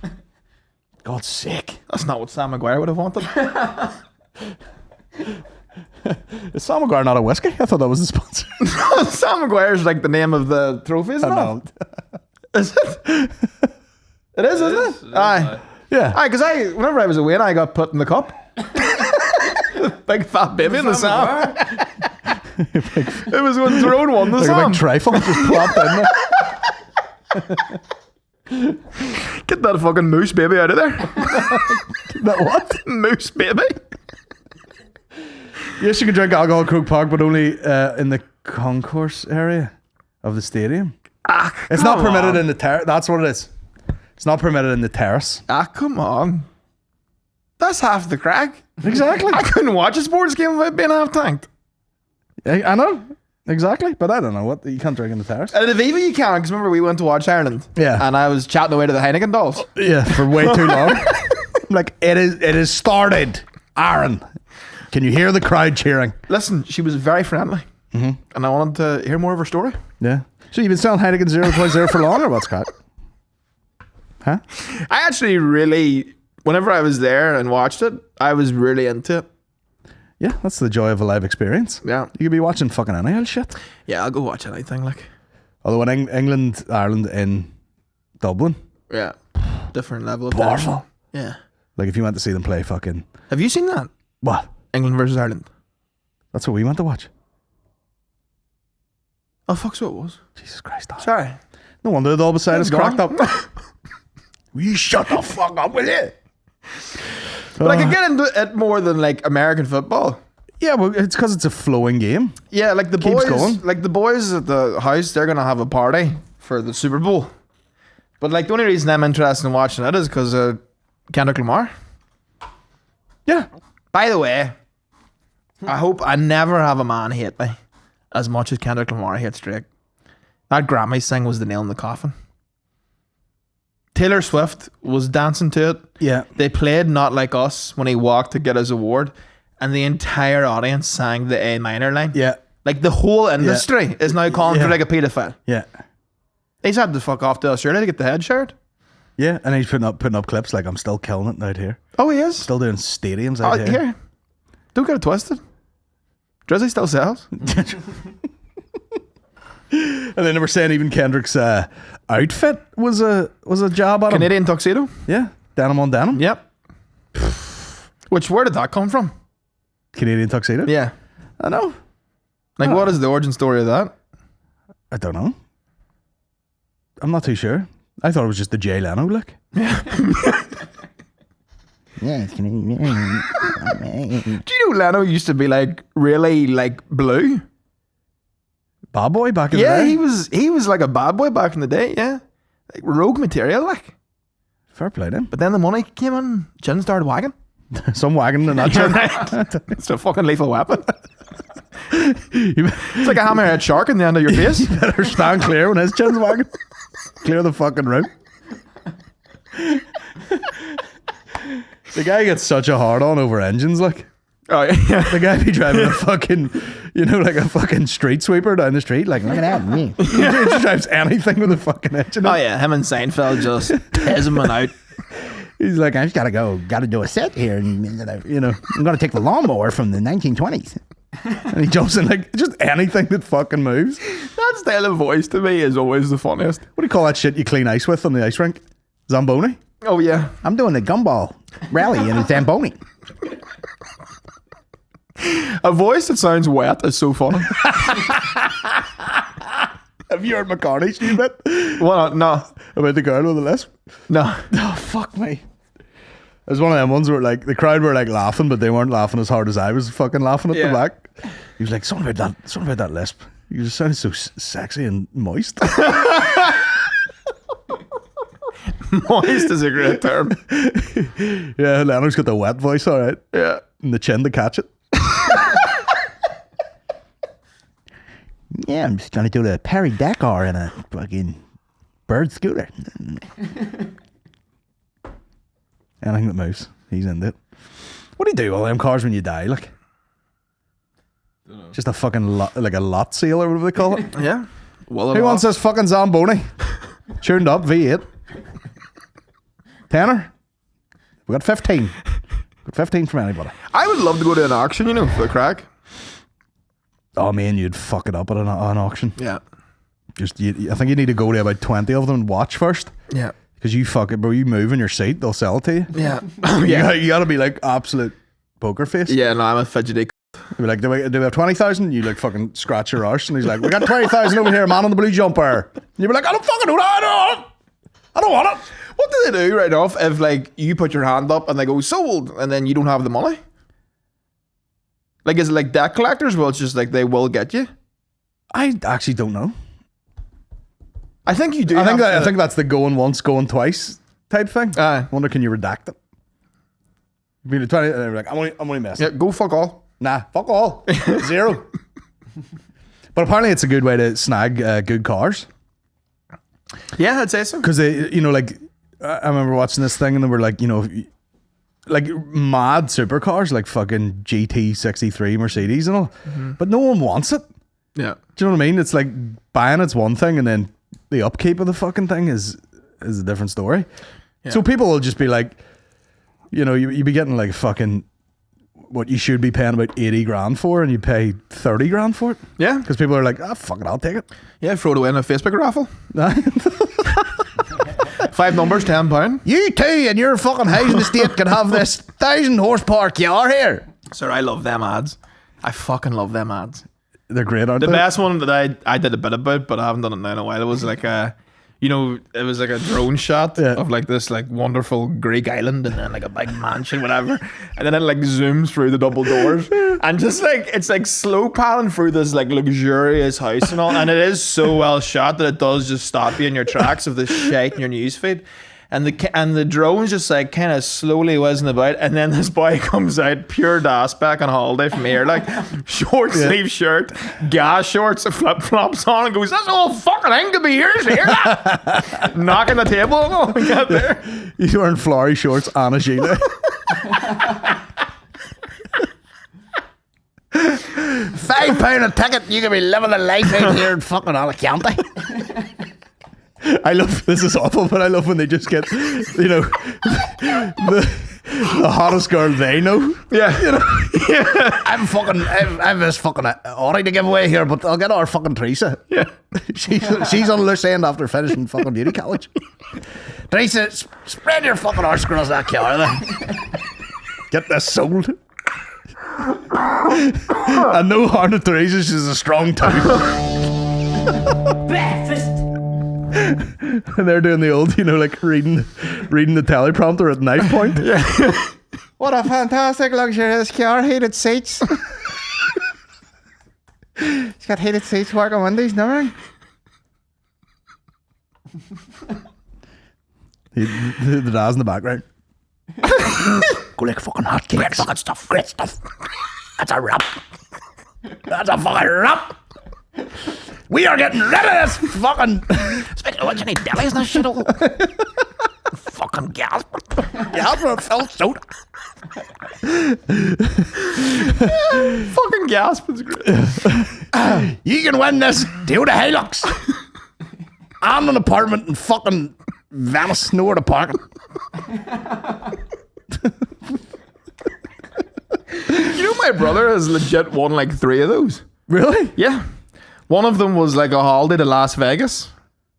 it. God's sake. That's not what Sam Maguire would have wanted. Is Sam Maguire not a whiskey? I thought that was the sponsor. Sam Maguire's like the name of the trophy, isn't it? Is it? It is, isn't it? Aye. Yeah. Aye, because whenever I was away, I got put in the cup. Big fat baby in the Sam. It was when Tyrone won the Like Sam. a big trifle just plopped in there. Get that fucking moose baby out of there. That what? Moose baby. Yes, you can drink alcohol at Croke Park, but only in the concourse area of the stadium. It's not permitted in the terrace. That's what it is. It's not permitted in the terrace. Come on. That's half the crack. Exactly. I couldn't watch a sports game without being half tanked. I know. Exactly. But I don't know what. You can't drink in the terrace. At Aviva you can, because remember we went to watch Ireland. Yeah. And I was chatting away to the Heineken dolls. Yeah, for way too long. Like, it is started. Aaron. Can you hear the crowd cheering? Listen, she was very friendly. Mm-hmm. And I wanted to hear more of her story. Yeah. So you've been selling Heineken 0.0 for long, or what's Scott? Huh? I actually really, whenever I was there and watched it, I was really into it. Yeah, that's the joy of a live experience. Yeah. You could be watching fucking any old shit. Yeah, I'll go watch anything, like. Although in England, Ireland, in Dublin. Yeah. Different level of Powerful. tension. Yeah. Like if you went to see them play fucking... Have you seen that? What? England versus Ireland. That's what we went to watch. Oh, fuck, so it was. Jesus Christ. Sorry. No wonder the all beside us Gone. cracked up. Will you shut the fuck up with it? But I could get into it more than like American football. Yeah, well, it's because it's a flowing game. Yeah, like the Keeps boys, going. like the boys at the house, they're gonna have a party for the Super Bowl. But like the only reason I'm interested in watching it is because of Kendrick Lamar. Yeah. By the way, I hope I never have a man hate me as much as Kendrick Lamar hates Drake. That Grammy thing was the nail in the coffin. Taylor Swift was dancing to it. Yeah. They played Not Like Us when he walked to get his award, and the entire audience sang the A minor line. Yeah. Like the whole industry is now calling for like a paedophile. Yeah. He's had to fuck off to Australia to get the head shirt. Yeah, and he's putting up clips like I'm still killing it out here. Oh, he is? Still doing stadiums out here. Here. Don't get it twisted. Drizzy still sells. And then they were saying even Kendrick's outfit was a job on him. Canadian tuxedo? Yeah. Denim on denim. Yep. Where did that come from? Canadian tuxedo? Yeah. I know. Like, what is the origin story of that? I don't know. I'm not too sure. I thought it was just the Jay Leno look. Yeah, it's Canadian. Do you know Leno used to be like really like blue? Bad boy back in the Yeah, day. he was like a bad boy back in the day, yeah. Like rogue material, like. Fair play to him. But then the money came in, chin started wagging. Some wagon and that shit. It's a fucking lethal weapon. It's like a hammerhead shark in the end of your face. You better stand clear when his chin's wagging. Clear the fucking room. The guy gets such a hard on over engines, like. Oh yeah. The guy be driving a fucking, like a fucking street sweeper down the street. Like, look at that, me. He just drives anything with a fucking engine. Oh yeah, him and Seinfeld just tears him out. He's like, I just gotta go, gotta do a set here, and I'm gonna take the lawnmower from the 1920s. And he jumps in like just anything that fucking moves. That style of voice to me is always the funniest. What do you call that shit you clean ice with on the ice rink? Zamboni? Oh yeah. I'm doing the gumball rally in a Zamboni. A voice that sounds wet is so funny. Have you heard McCartney's new bit? What? No. About the girl with the lisp? No. Oh, fuck me. It was one of them ones where like the crowd were like laughing, but they weren't laughing as hard as I was fucking laughing at the back. He was like, something about that lisp. You just sounded so sexy and moist. Moist is a great term. Yeah, Leonard's got the wet voice, all right. Yeah. And the chin to catch it. Yeah, I'm just trying to do the Perry Dakar in a fucking bird scooter. Anything that moves, he's into it. What do you do with all them cars when you die? Like, just a fucking like a lot seal or whatever they call it. Yeah. Well, who wants this fucking Zamboni? Tuned up V8. Tenner? We got 15. Got 15 from anybody. I would love to go to an auction, you know, for the crack. Oh man, you'd fuck it up at an auction. Yeah. I think you need to go to about 20 of them and watch first. Yeah. Because you fuck it, bro. You move in your seat, they'll sell it to you. Yeah. You gotta be like absolute poker face. Yeah, no, I'm a fidgety. You'd be like, do we have 20,000? You like fucking scratch your arse, and he's like, we got 20,000 over here, man on the blue jumper. And you'd be like, I don't fucking know that. I don't want it. What do they do right off if like you put your hand up and they go sold and then you don't have the money? Like, is it like debt collectors? Well, it's just like they will get you. I actually don't know. I think you do. I think that's the going once, going twice type thing. Aye. Wonder, can you redact it? Be the 20, and they're like, I'm only messing. Yeah, go fuck all. Nah, fuck all. Zero. But apparently, it's a good way to snag good cars. Yeah, I'd say so. Because they, you know, like I remember watching this thing, and they were like, you know, like mad supercars, like fucking GT63 Mercedes and all, but no one wants it. Yeah. Do you know what I mean? It's like buying it's one thing, and then the upkeep of the fucking thing is a different story. Yeah. So people will just be like, you know, you be getting like fucking what you should be paying about 80 grand for, and you pay 30 grand for it. Yeah. Because people are like, fuck it, I'll take it. Yeah, throw it away in a Facebook raffle. 5 numbers, £10. You too, and your fucking housing estate can have this 1,000 horsepower car here. Sir, I love them ads. I fucking love them ads. They're great, aren't the they? The best one that I did a bit about, but I haven't done it now in a while. It was like you know, it was like a drone shot of like this like wonderful Greek island and then like a big mansion, whatever. And then it like zooms through the double doors and just like, it's like slow panning through this like luxurious house and all. And it is so well shot that it does just stop you in your tracks of the shite in your newsfeed. And the drone's just like kind of slowly whizzing about, and then this boy comes out pure das back on holiday from here, like short sleeve shirt, gas shorts, flip flops on, and goes, "This whole fucking thing could be yours." Hear that? Knocking the table and all. We got there. He's wearing flowery shorts and a gilet. £5 a ticket. You can be living a life out here in fucking Alicante. I love, this is awful, but I love when they just get, you know, the hottest girl they know. Yeah. You know? Yeah. I've this fucking Audi to give away here, but I'll get our fucking Teresa. Yeah. She's on loose end after finishing fucking beauty college. Teresa, spread your fucking arse across that car then. Get this sold. And no harm to Teresa, she's a strong type. Breakfast. And they're doing the old, you know, like reading the teleprompter at knife point. Yeah. What a fantastic luxurious car, heated seats. It's got heated seats, working windows, and everything. The dad's in the background. Go like fucking hot cakes. Great fucking stuff, great stuff. That's a wrap. That's a fucking wrap. We are getting rid of this fucking. Speaking of which, you need delis in this shit all. Fucking gas. Gas for a felt soda. Fucking gasp is great. You can win this Toyota Hilux. And an apartment in fucking Venice, nowhere to park it. You know, my brother has legit won like 3 of those. Really? Yeah. One of them was like a holiday to Las Vegas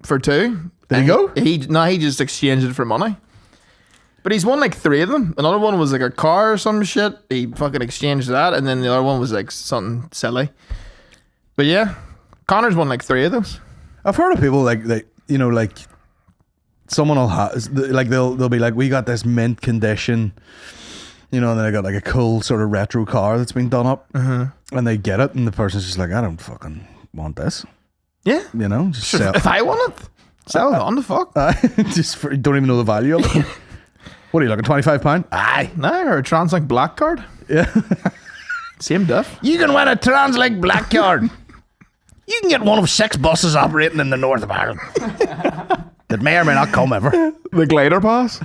for 2. Did he go? He just exchanged it for money. But he's won like 3 of them. Another one was like a car or some shit. He fucking exchanged that. And then the other one was like something silly. But yeah, Connor's won like 3 of those. I've heard of people like someone will like they'll be like, we got this mint condition, and then they got like a cool sort of retro car that's been done up, and they get it, and the person's just like, I don't fucking want this. Yeah. Just sell. If I want it, sell it on the fuck. Don't even know the value of it. What are you looking, £25? Aye. No, or a Translink black card. Yeah. Same diff. You can win a Translink black card. You can get one of 6 buses operating in the north of Ireland that may or may not come ever. The glider pass.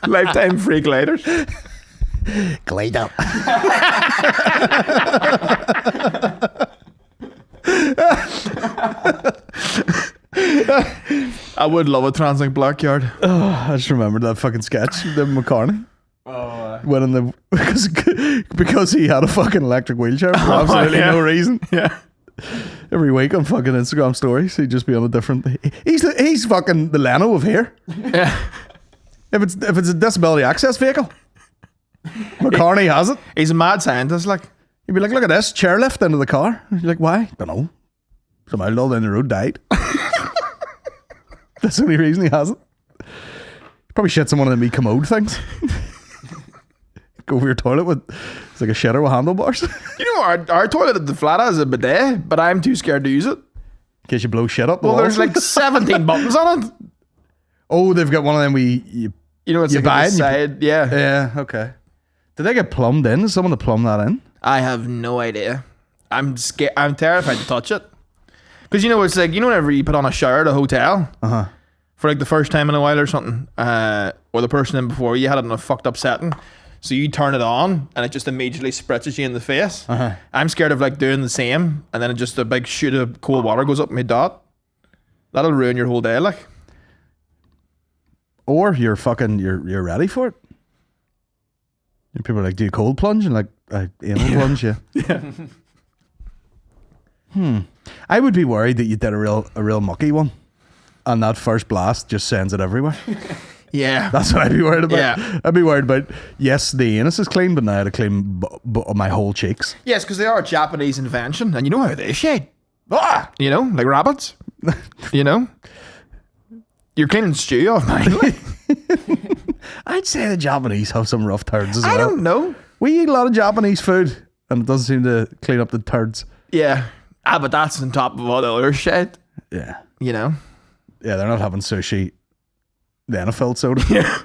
Lifetime free gliders. Glide up. I would love a Translink black card. I just remembered that fucking sketch, the McCartney. Winning because he had a fucking electric wheelchair for absolutely no reason. Yeah. Every week on fucking Instagram stories, he'd just be on a different. He's fucking the Leno of here. Yeah. If it's a disability access vehicle, McCartney has it. He's a mad scientist, like. You'd be like, look at this chairlift into the car. You're like, why? Don't know. Some outlaw down the road died. That's the only reason he has it. Probably shits in one of the me commode things. Go over your toilet with it's like a shitter with handlebars. Our toilet at the flat has a bidet, but I'm too scared to use it. In case you blow shit up. Well, there's like 17 buttons on it. Oh, they've got one of them it's you like buy on it the side. Yeah. Yeah, okay. Did they get plumbed in? Is someone to plumb that in? I have no idea. I'm scared. I'm terrified to touch it. Because it's like, whenever you put on a shower at a hotel for like the first time in a while or something, or the person in before you had it in a fucked up setting, so you turn it on and it just immediately spritzes you in the face. I'm scared of like doing the same, and then a big shoot of cold water goes up my dot. That'll ruin your whole day, like. Or you're ready for it. And people are like, do you cold plunge? And like, anal plunge, yeah. Yeah. I would be worried that you did a real mucky one, and that first blast just sends it everywhere. Yeah. That's what I'd be worried about. Yeah. I'd be worried about, yes, the anus is clean, but now I had to clean my whole cheeks. Yes, because they are a Japanese invention, and you know how they shade. Like rabbits. You're cleaning stew off mine. I'd say the Japanese have some rough turds as well. I don't know. We eat a lot of Japanese food, and it doesn't seem to clean up the turds. Yeah. But that's on top of all the other shit. Yeah. Yeah, they're not having sushi, then a filled soda. Yeah.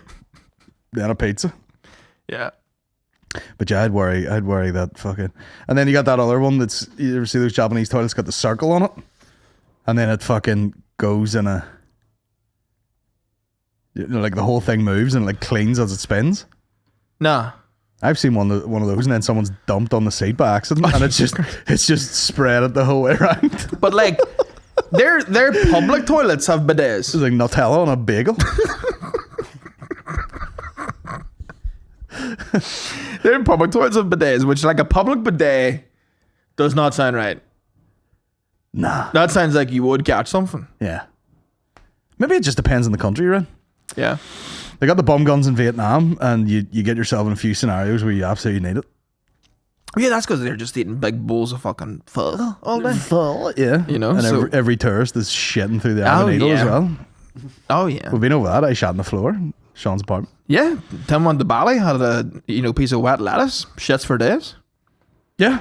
Then a pizza. Yeah. But yeah, I'd worry that fucking... And then you got that other one that's... You ever see those Japanese toilets got the circle on it? And then it fucking goes in a... like the whole thing moves and like cleans as it spins. Nah. I've seen one of those, and then someone's dumped on the seat by accident, and it's just spread it the whole way around. But like, their public toilets have bidets. It's like Nutella on a bagel. Their public toilets have bidets, which like a public bidet does not sound right. Nah. That sounds like you would catch something. Yeah. Maybe it just depends on the country you're in. Yeah. They got the bum guns in Vietnam, and you get yourself in a few scenarios where you absolutely need it. Yeah, that's because they're just eating big bowls of fucking pho all day. Pho, yeah. And every tourist is shitting through the eye of a needle as well. Oh, yeah. We've been over that. I shat on the floor in Sean's apartment. Yeah. Tim went to Bali, had a piece of wet lettuce, shits for days. Yeah.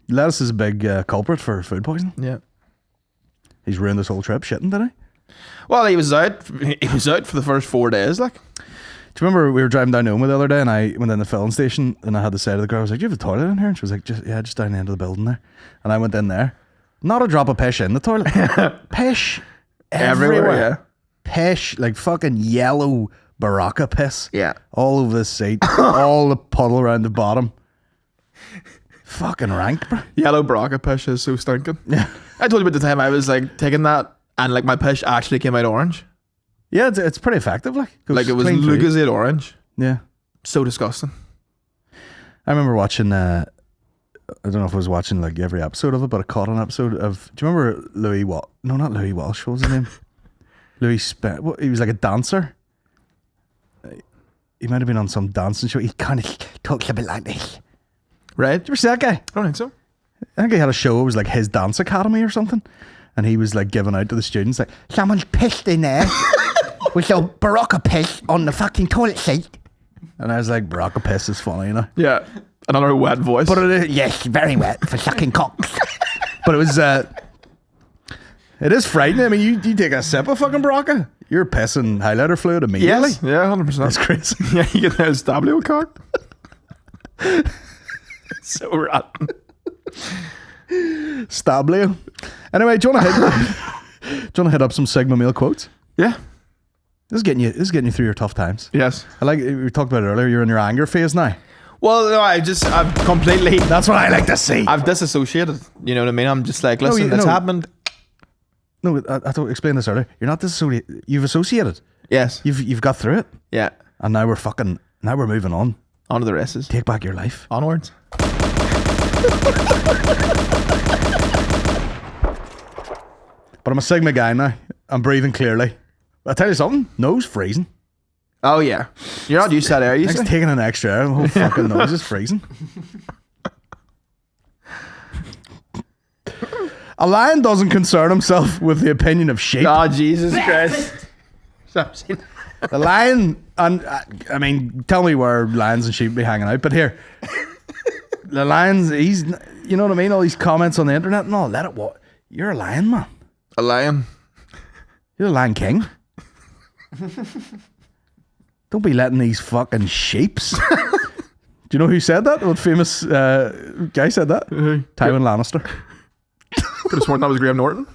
Lettuce is a big culprit for food poisoning. Yeah. He's ruined this whole trip shitting, didn't he? Well, he was out. He was out for the first 4 days, like. Do you remember we were driving down Noma the other day, and I went in the filling station, and I had to say to the girl, I was like, "Do you have a toilet in here?" And she was like, just down the end of the building there. And I went in there. Not a drop of piss in the toilet. Piss everywhere. Yeah. Piss, like fucking yellow Baraka piss. Yeah. All over the seat. All the puddle around the bottom. Fucking rank, bro. Yellow Baraka piss is so stinking. Yeah. I told you about the time I was like taking that, and like my piss actually came out orange. Yeah, it's pretty effective. Like it was Lucozade orange. Yeah. So disgusting. I remember watching, I don't know if I was watching like every episode of it, but I caught an episode of, do you remember Louis Walsh? No, not Louis Walsh. What was his name? Louis he was like a dancer. He might have been on some dancing show. He kind of talks a bit like this. Right? Did you ever see that guy? I don't think so. I think he had a show. It was like his dance academy or something. and he was like giving out to the students like, someone's pissed in there with some Barocca piss on the fucking toilet seat. And I was like, Barocca piss is funny, you know? Yeah. Another wet voice. But it is, yes, very wet for sucking cocks. But it was, it is frightening. I mean, you take a sip of fucking Barocca, you're pissing highlighter fluid immediately. Yes. Yeah, 100%. That's crazy. Yeah, you get a stabilo cock. So rotten. Stablo. Anyway, do you want to hit up some Sigma Male quotes? Yeah. This is getting you through your tough times. Yes. I like, we talked about it earlier, you're in your anger phase now. Well, no, I've completely... That's what I like to see. I've disassociated. You know what I mean? I'm just like, listen, this happened. No, I thought I explained this earlier. You're not disassociated. You've associated. Yes. You've got through it. Yeah. And now we're moving on. On to the races. Take back your life. Onwards. But I'm a Sigma guy now. I'm breathing clearly. I'll tell you something. Nose freezing. Oh, yeah. You're not used to that air, you Next say? taking an extra air. My whole fucking nose is freezing. A lion doesn't concern himself with the opinion of sheep. Oh, Jesus Christ. The lion, and I mean, tell me where lions and sheep be hanging out, but here, the lions, you know what I mean? All these comments on the internet and all, let it what? You're a lion, man. A lion. You're the Lion King. Don't be letting these fucking sheeps. Do you know who said that? What famous guy said that? Tywin Lannister. Could have sworn that was Graham Norton.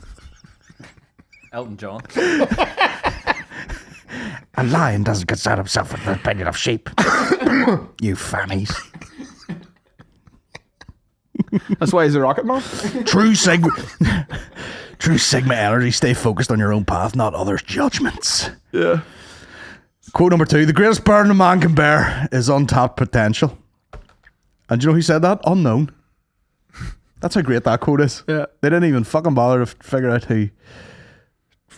Elton John. A lion doesn't concern himself with the opinion of sheep. You fannies. That's why he's a rocket man. True Sigma energy. Stay focused on your own path, not others' judgments. Yeah. Quote number 2. The greatest burden a man can bear is untapped potential. And do you know who said that? Unknown. That's how great that quote is. Yeah. They didn't even fucking bother to figure out who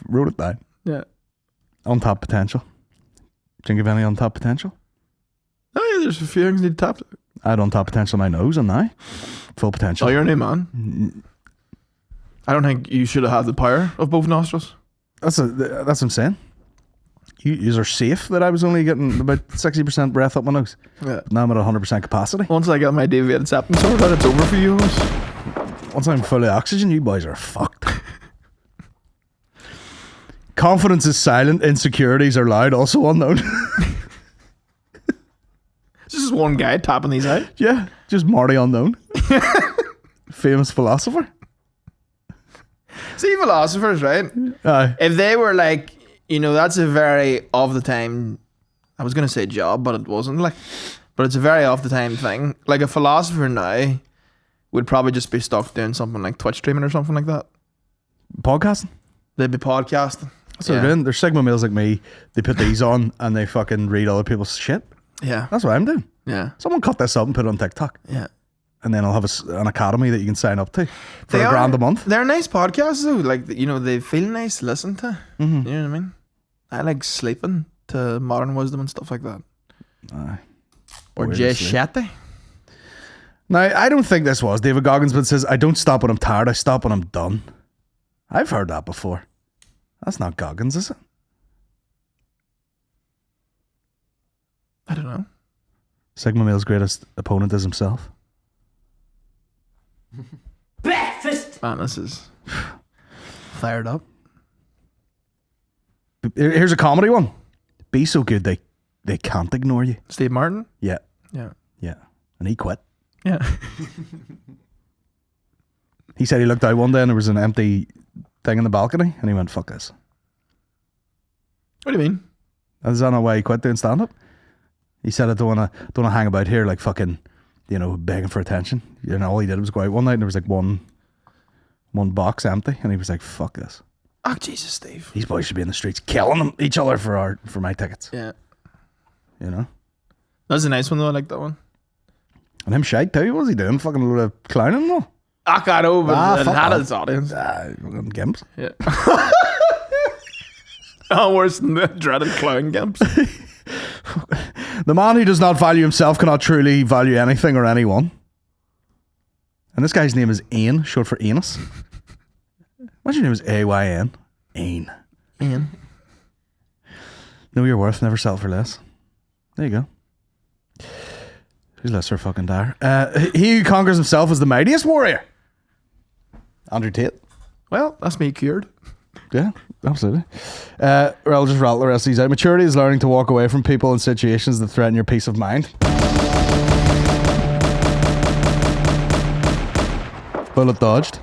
wrote it down. Yeah. Untapped potential. Do you think of any untapped potential? Oh, yeah, there's a few things need tapped. I had untapped potential in my nose, and now full potential. Oh, you're a new man. I don't think you should have had the power of both nostrils. That's what I'm saying. You are safe that I was only getting about 60% breath up my nose. Yeah. Now I'm at 100% capacity. Once I get my deviated septum sorted, it's over for you. Once I'm full of oxygen, you boys are fucked. Confidence is silent, insecurities are loud, also unknown. This is one guy tapping these out. Yeah, just Marty Unknown. Famous philosopher. See, philosophers, right? If they were like, you know, that's a very of the time, I was going to say job, but it wasn't like, but it's a very of the time thing. Like a philosopher now would probably just be stuck doing something like Twitch streaming or something like that. Podcasting? They'd be podcasting. That's what they're doing. They're Sigma males like me. They put these on and they fucking read other people's shit. Yeah. That's what I'm doing. Yeah. Someone cut this up and put it on TikTok. Yeah. And then I'll have an academy that you can sign up to for $1,000 a month. They're nice podcasts though. Like, you know, they feel nice to listen to. Mm-hmm. You know what I mean? I like sleeping to modern wisdom and stuff like that. Or Jay Shetty. Now, I don't think this was David Goggins, but it says, I don't stop when I'm tired, I stop when I'm done. I've heard that before. That's not Goggins, is it? I don't know. Sigma male's greatest opponent is himself. Breakfast! Man, this is fired up. Here's a comedy one. Be so good they can't ignore you. Steve Martin? Yeah. Yeah. Yeah. And he quit. Yeah. He said he looked out one day and there was an empty thing in the balcony and he went, fuck this. What do you mean? Is that not why he quit doing stand-up? He said, I don't wanna hang about here like fucking, you know, begging for attention. You know, all he did was go out one night and there was like one box empty and he was like, fuck this. Oh, Jesus, Steve. These boys should be in the streets killing each other for my tickets. Yeah. You know? That's a nice one though, I like that one. And him shite too, what was he doing? Fucking a load of clowning though? I got over it fuck had off. its audience. Fucking gimps. Yeah. Oh, worse than the dreaded clown gimps. The man who does not value himself cannot truly value anything or anyone. And this guy's name is Ian, short for anus. Imagine it was AYN. Ain. Ian. Know your worth, never settle for less. There you go. Who's lesser fucking dire? He who conquers himself is the mightiest warrior. Andrew Tate. Well, that's me cured. Yeah, absolutely. I'll just rattle the rest of these out. Maturity is learning to walk away from people and situations that threaten your peace of mind. Bullet dodged.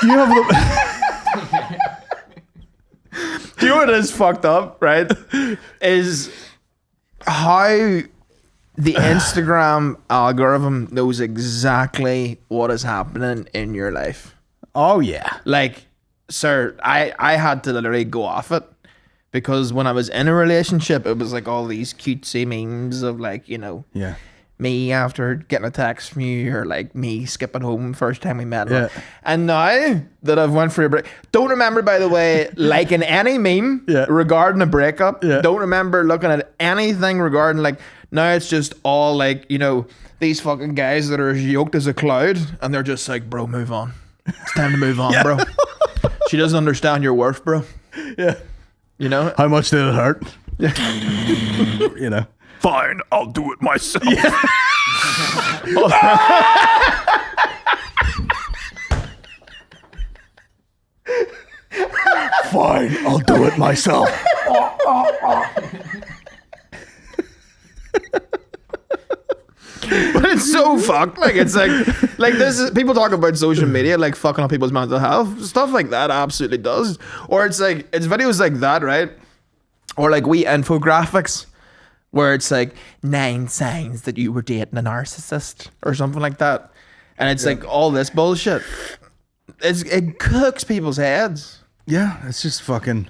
You have the... Do you know what is fucked up, right? Is how the Instagram algorithm knows exactly what is happening in your life. Oh, yeah. Like, sir, I had to literally go off it because when I was in a relationship, it was like all these cutesy memes of like, you know, Yeah. me after getting a text from you, or like me skipping home first time we met. Yeah. And now that I've went for a break, don't remember, by the way, liking any meme Yeah. regarding a breakup. Yeah. Don't remember looking at anything regarding like, now it's just all like, you know, these fucking guys that are as yoked as a cloud, and they're just like, bro, move on. It's time to move on, bro. She doesn't understand your worth, bro. Yeah. You know? How much did it hurt? You know. Fine, I'll do it myself. Fine, I'll do it myself. But it's so fucked. Like, it's like this is, people talk about social media like fucking up people's mental health. Stuff like that absolutely does. Or it's like, it's videos like that, right? Or like we infographics where it's like 9 signs that you were dating a narcissist or something like that. And it's like all this bullshit. It cooks people's heads. Yeah, it's just fucking...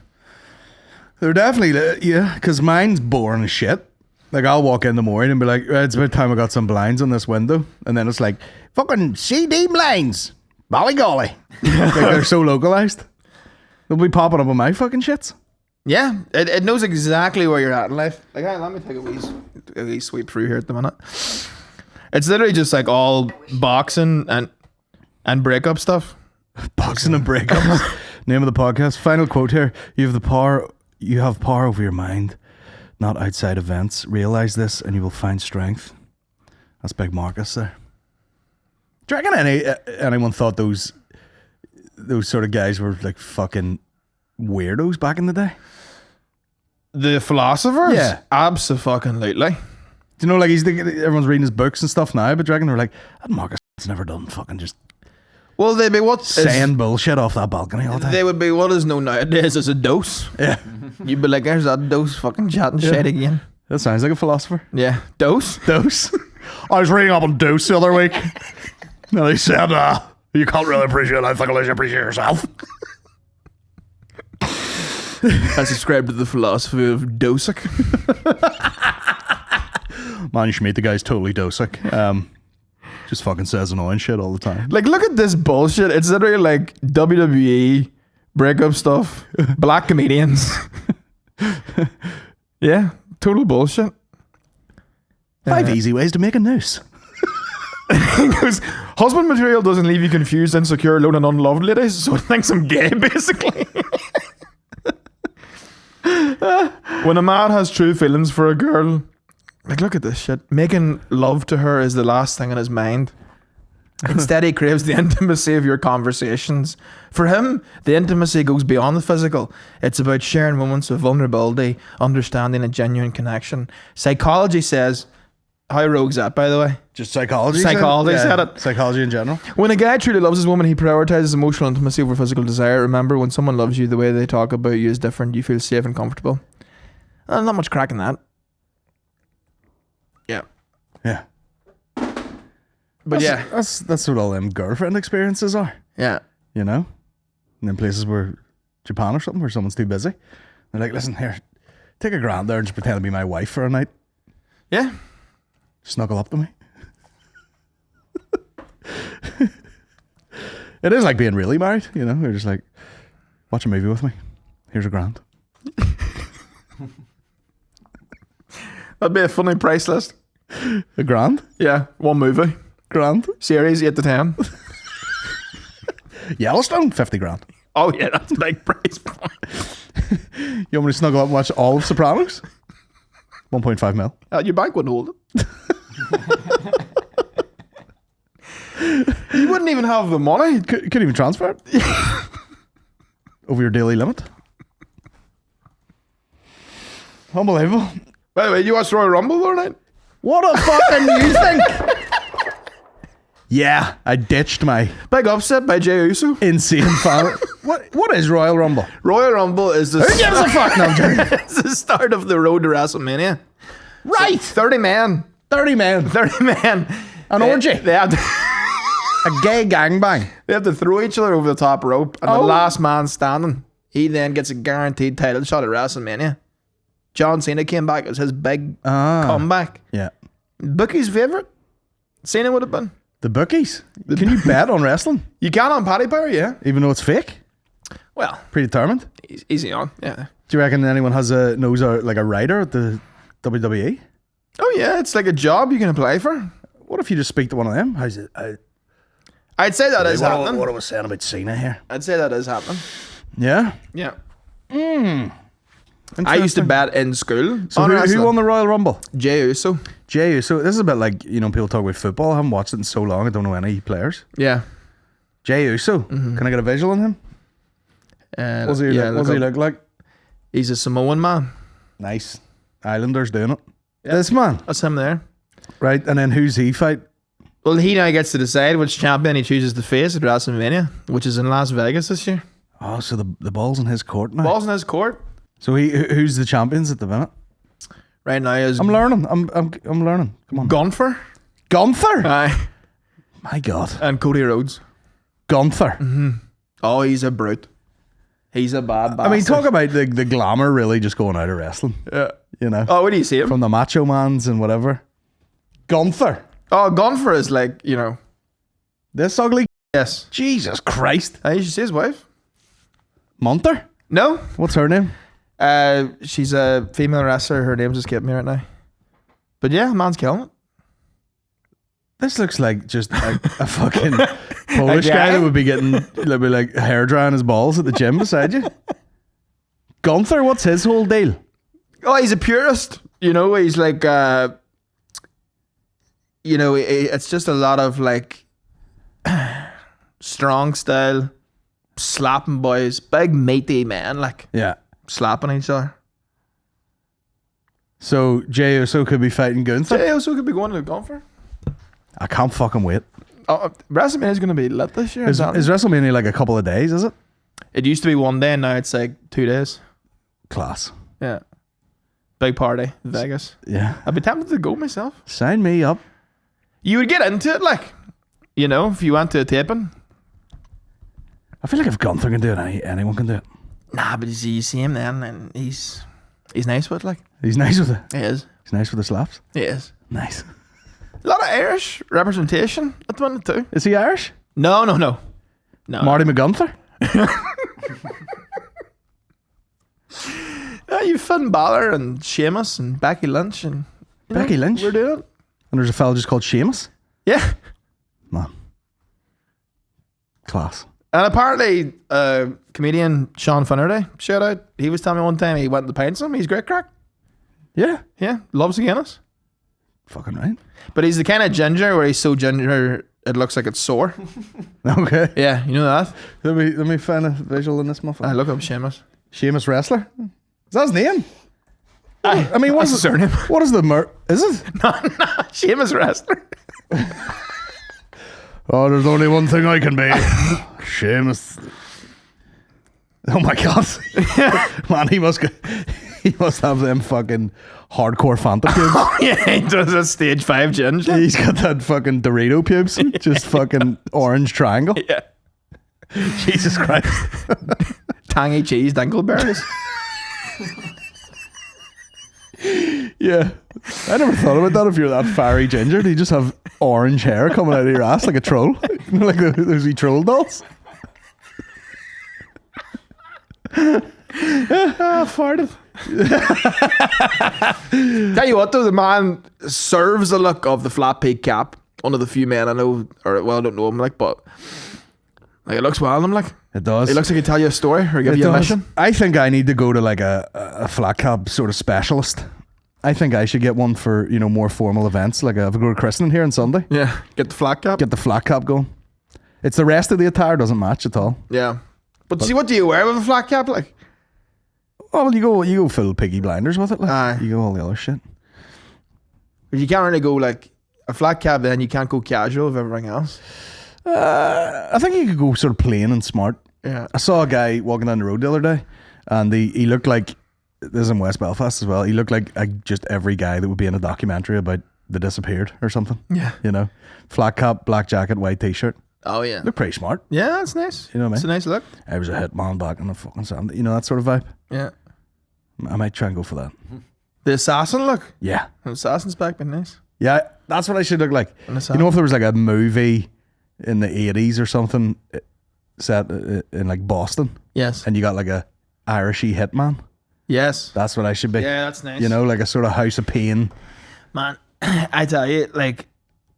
They're definitely... Yeah, because mine's boring as shit. Like, I'll walk in the morning and be like, right, it's about time I got some blinds on this window. And then it's like, fucking CD blinds. Golly. Like, they're so localized. They'll be popping up on my fucking shits. Yeah, it knows exactly where you're at in life. Like, let me take a wee sweep through here at the minute. It's literally just like all boxing and breakup stuff. Boxing and breakups. Name of the podcast. Final quote here. You have power over your mind, not outside events. Realize this and you will find strength. That's Big Marcus there. Do you reckon anyone thought those sort of guys were like fucking weirdos back in the day? The philosophers? Yeah. Abso-fucking-lutely. Do you know, like, everyone's reading his books and stuff now, but do you reckon they're like, that Marcus never done fucking just Well, they'd be saying bullshit off that balcony all the time. They would be what is known nowadays as a dose. Yeah. You'd be like, there's that dose fucking chatting shit again. That sounds like a philosopher. Yeah. Dose? Dose. I was reading up on Dose the other week. And they said, you can't really appreciate life like unless you appreciate yourself. I subscribe to the philosophy of Dosic. Man, you should meet the guy's totally Dosic. Just fucking says annoying shit all the time. Like, look at this bullshit. It's literally like WWE breakup stuff. Black comedians. Yeah. Total bullshit. 5 easy ways to make a noose. He goes, husband material doesn't leave you confused, insecure, alone, and unloved, ladies. So it thinks I'm gay, basically. When a man has true feelings for a girl, like, look at this shit. Making love to her is the last thing in his mind. Instead, he craves the intimacy of your conversations. For him, the intimacy goes beyond the physical. It's about sharing moments of vulnerability, understanding, and genuine connection. Psychology says, how rogue's that, by the way? Just psychology? Psychology said it. Psychology in general. When a guy truly loves his woman, he prioritizes emotional intimacy over physical desire. Remember, when someone loves you, the way they talk about you is different. You feel safe and comfortable. Not much crack in that. Yeah. Yeah. But that's what all them girlfriend experiences are. Yeah. You know? And in places where Japan or something where someone's too busy. They're like, listen, here, take a grand there and just pretend to be my wife for a night. Yeah. Snuggle up to me. It is like being really married, you know? They're just like, watch a movie with me. Here's a grand. That'd be a funny price list. A grand? Yeah. One movie. Grand? Series 8 to 10. Yellowstone, 50 grand. Oh yeah, that's a big price point. You want me to snuggle up and watch all of Sopranos? 1.5 mil. Your bank wouldn't hold it. You wouldn't even have the money. Couldn't even transfer it. Over your daily limit. Unbelievable. By the way, you watched Royal Rumble the other night? What a fucking you think? Yeah, I ditched my Big upset by Jey Uso. insane fan. What is Royal Rumble? Royal Rumble is the Who gives a fuck now, Jerry? It's the start of the road to WrestleMania. Right. 30 men. 30 men. 30 men. An orgy. They have to, A gay gangbang. they have to throw each other over the top rope, and the last man standing, he then gets a guaranteed title shot at WrestleMania. John Cena came back as his big comeback. Yeah. Bookie's favourite? Cena would have been. The bookies. Can you bet on wrestling? You can on Paddy Power, yeah. Even though it's fake? Well, Predetermined? easy on, yeah. Do you reckon anyone knows like a writer at the WWE? Oh yeah, it's like a job you can apply for. What if you just speak to one of them? How's it? I'd say that is happening. What I was saying about Cena here. I'd say that is happening. Yeah? Yeah. I I used to bet in school. So who won the Royal Rumble? Jey Uso. Jey Uso. This is a bit like, people talk about football. I haven't watched it in so long. I don't know any players. Yeah. Jey Uso. Can I get a visual on him? What does he look like? He's a Samoan man. Nice. Islanders doing it. This man. That's him there. Right. And then who's he fight? Well, he now gets to decide which champion he chooses to face at WrestleMania, which is in Las Vegas this year. Oh, so the ball's in his court now. Ball's in his court. So who's the champions at the minute? Right now is I'm learning. I'm learning. Come on. Gunther. Gunther. Aye. My God. And Cody Rhodes. Gunther. Oh, he's a brute. He's a bad bastard. I mean, talk about the glamour really just going out of wrestling. Yeah. Oh, where do you see him? From the Macho Mans and whatever. Gunther. Oh, Gunther is like, This ugly. Yes. Jesus Christ. You should see his wife. Munter? No. What's her name? She's a female wrestler. Her name's escaping me right now. But yeah, man's killing it. This looks like just a fucking Polish guy that would be getting like hair drying his balls at the gym beside you. Gunther, what's his whole deal? Oh, he's a purist. He's like, it's just a lot of like strong style, slapping boys, big meaty men, like slapping each other. So Jey Uso could be fighting Gunther. Jey Uso could be going to Gunther. I can't fucking wait. Oh, WrestleMania is going to be lit this year. Is WrestleMania like a couple of days, is it? It used to be one day, and now it's like 2 days. Class. Yeah. Big party, Vegas. Yeah. I'd be tempted to go myself. Sign me up. You would get into it, like, if you went to a taping. I feel like if Gunther can do it, anyone can do it. Nah, but you see him then, and he's nice with it, like. He's nice with it. He is. He's nice with the slaps. He is. Nice. A lot of Irish representation at the minute too. Is he Irish? No. Marty McGunther? You Finn Balor and Sheamus and Becky Lynch and Becky Lynch? We're doing it. And there's a fella just called Sheamus? Yeah. Man. Class. And apparently, comedian Sean Finnerty, shout out, he was telling me one time he went to the pints with him. He's great crack. Yeah. Yeah. Loves the Guinness. Fucking right. But he's the kind of ginger where he's so ginger it looks like it's sore. Okay. Yeah, you know that? Let me find a visual in this motherfucker. I look up Sheamus. Sheamus wrestler? Is that his name? I mean, what's his surname? What is the is it? No, Sheamus wrestler. Oh, there's only one thing I can be. Sheamus. Oh my God. Man, he must have them fucking hardcore Fanta pubes. Oh yeah, he does a stage 5 ginger. He's got that fucking Dorito pubes. Just fucking orange triangle. Yeah. Jesus Christ. Tangy cheese dingleberries. Yeah. I never thought about that if you're that fiery ginger. Do you just have orange hair coming out of your ass like a troll? Like those wee troll dolls? Farted. Tell you what though, the man serves the look of the flat peak cap. One of the few men I know, or well, I don't know him, like, but Like, it looks wild. I'm like, It does. it looks like he tell you a story or give It you a does. mission. I think I need to go to like a flat cap sort of specialist. I think I should get one for, you know, more formal events. Like if I go to christening here on Sunday, Yeah, get the flat cap. get the flat cap going. It's the rest of the attire doesn't match at all. Yeah, but see, what do you wear with a flat cap? Like, Oh, well, you go full Piggy Blinders with it. Like. Aye. You go all the other shit. you can't really go like a flat cap. Then you can't go casual with everything else. I think you could go sort of plain and smart. Yeah, I saw a guy walking down the road the other day, and he looked like, this is in West Belfast as well, he looked like just every guy that would be in a documentary about the disappeared or something. yeah. You know, flat cap, black jacket, white t-shirt. Oh yeah, Look pretty smart. yeah. That's nice. You know what I mean? It's a nice look. I was a hitman back in the fucking sand. You know, that sort of vibe. Yeah, I might try and go for that. the assassin look. Yeah. The assassin's back, been nice. Yeah, that's what I should look like. An You assassin. know, if there was like a movie in the 80s or something set in like Boston, Yes, and you got like a Irishy hitman, yes. that's what I should be. Yeah, that's nice. You know, like a sort of House of Pain. Man, I tell you, like,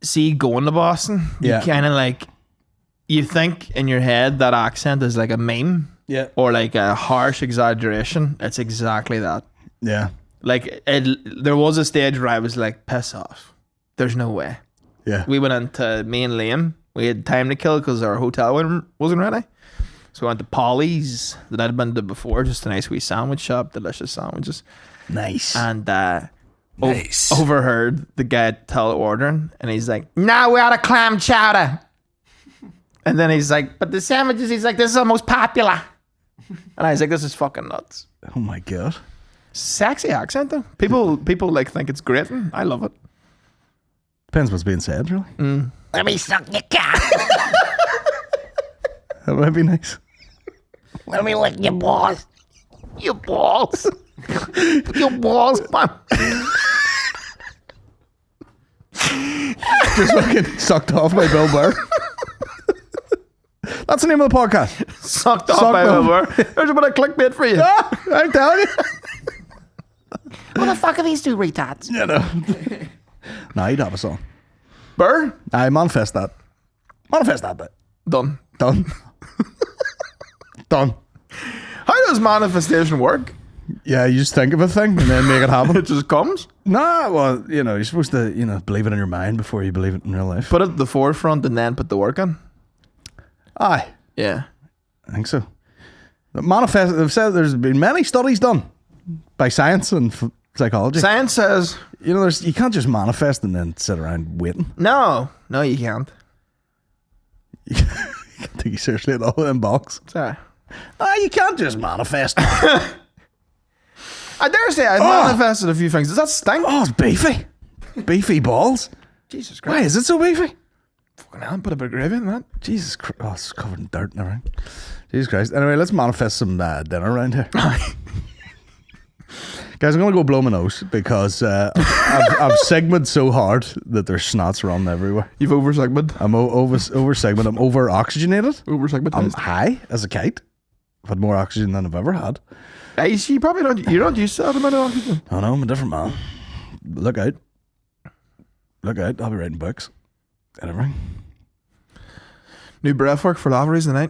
see, going to Boston, Yeah. you kind of like, you think in your head that accent is like a meme Yeah. or like a harsh exaggeration. It's exactly that. Yeah. Like, there was a stage where I was like, piss off. There's no way. Yeah. We went into, me and Liam, we had time to kill because our hotel wasn't ready. So we went to Polly's that I'd been to before, just a nice wee sandwich shop, delicious sandwiches. Nice. And overheard the guy tell ordering, and he's like, "Now we're out of clam chowder." And then he's like, "But the sandwiches," he's like, "This is the most popular." And I was like, "This is fucking nuts." Oh my God. Sexy accent though. People like think it's great, and I love it. Depends what's being said, really. Let me suck your cock. That might be nice. Let me lick your balls. Your balls. Your balls, man. Just fucking sucked off by Bill Burr. That's the name of the podcast. Sucked off Sucked by off. over. There's a bit of clickbait for you. I'm telling you. What the fuck are these two retards? You know. Nah, you'd have a song. Burr? I manifest that. Manifest that bit. Done. Done. Done. How does manifestation work? Yeah, you just think of a thing and then make it happen. It just comes? Nah, well, you know, you're supposed to, you know, believe it in your mind before you believe it in real life. Put it at the forefront and then put the work in? Aye, Yeah. I think so. But manifest, they've said there's been many studies done by science and psychology. Science says, You know, you can't just manifest and then sit around waiting. no, you can't. You can't take you seriously at all in box. Sorry. You can't just manifest. I dare say I've manifested a few things. Does that stink? Oh, it's beefy. Beefy balls. Jesus Why Christ. is it so beefy? Fucking hell, put a bit of gravy in that. Jesus Christ. Oh, it's covered in dirt and everything. Jesus Christ. Anyway, let's manifest some dinner around here. Guys, I'm going to go blow my nose because I've segmented so hard that there's snots running everywhere. You've over-segmented. I'm over segmented. I'm over oxygenated. I'm Over-segmented. high as a kite. I've had more oxygen than I've ever had. You probably don't, you're not used to that amount of oxygen. Oh no, I'm a different man. Look out. Look out. I'll be writing books and everything. New breath work for Lavery's tonight.